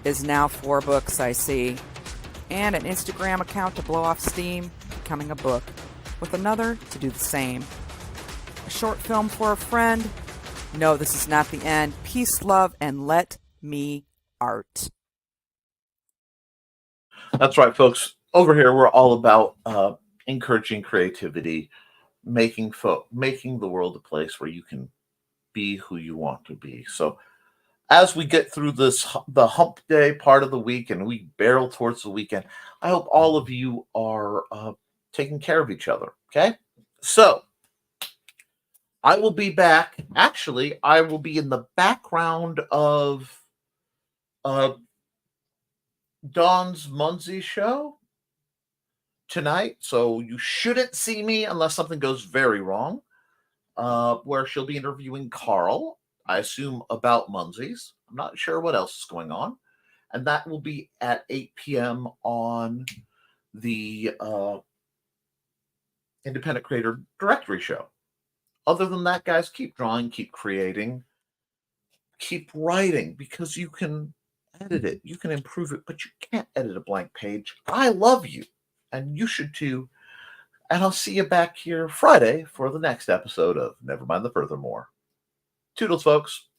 is now 4 books, I see, and an Instagram account to blow off steam, becoming a book, with another to do the same. A short film for a friend. No, this is not the end. Peace, love, and let me art. That's right, folks. Over here, we're all about encouraging creativity, making the world a place where you can be who you want to be. So as we get through the hump day part of the week and we barrel towards the weekend, I hope all of you are taking care of each other. Okay? So I will be back. Actually, I will be in the background of Dawn's Munsey show tonight. So you shouldn't see me unless something goes very wrong, where she'll be interviewing Carl, I assume about Munsey's. I'm not sure what else is going on. And that will be at 8 p.m. on the Independent Creator Directory show. Other than that, guys, keep drawing, keep creating, keep writing, because you can edit it, you can improve it, but you can't edit a blank page. I love you, and you should too. And I'll see you back here Friday for the next episode of Nevermind the Furthermore. Toodles, folks.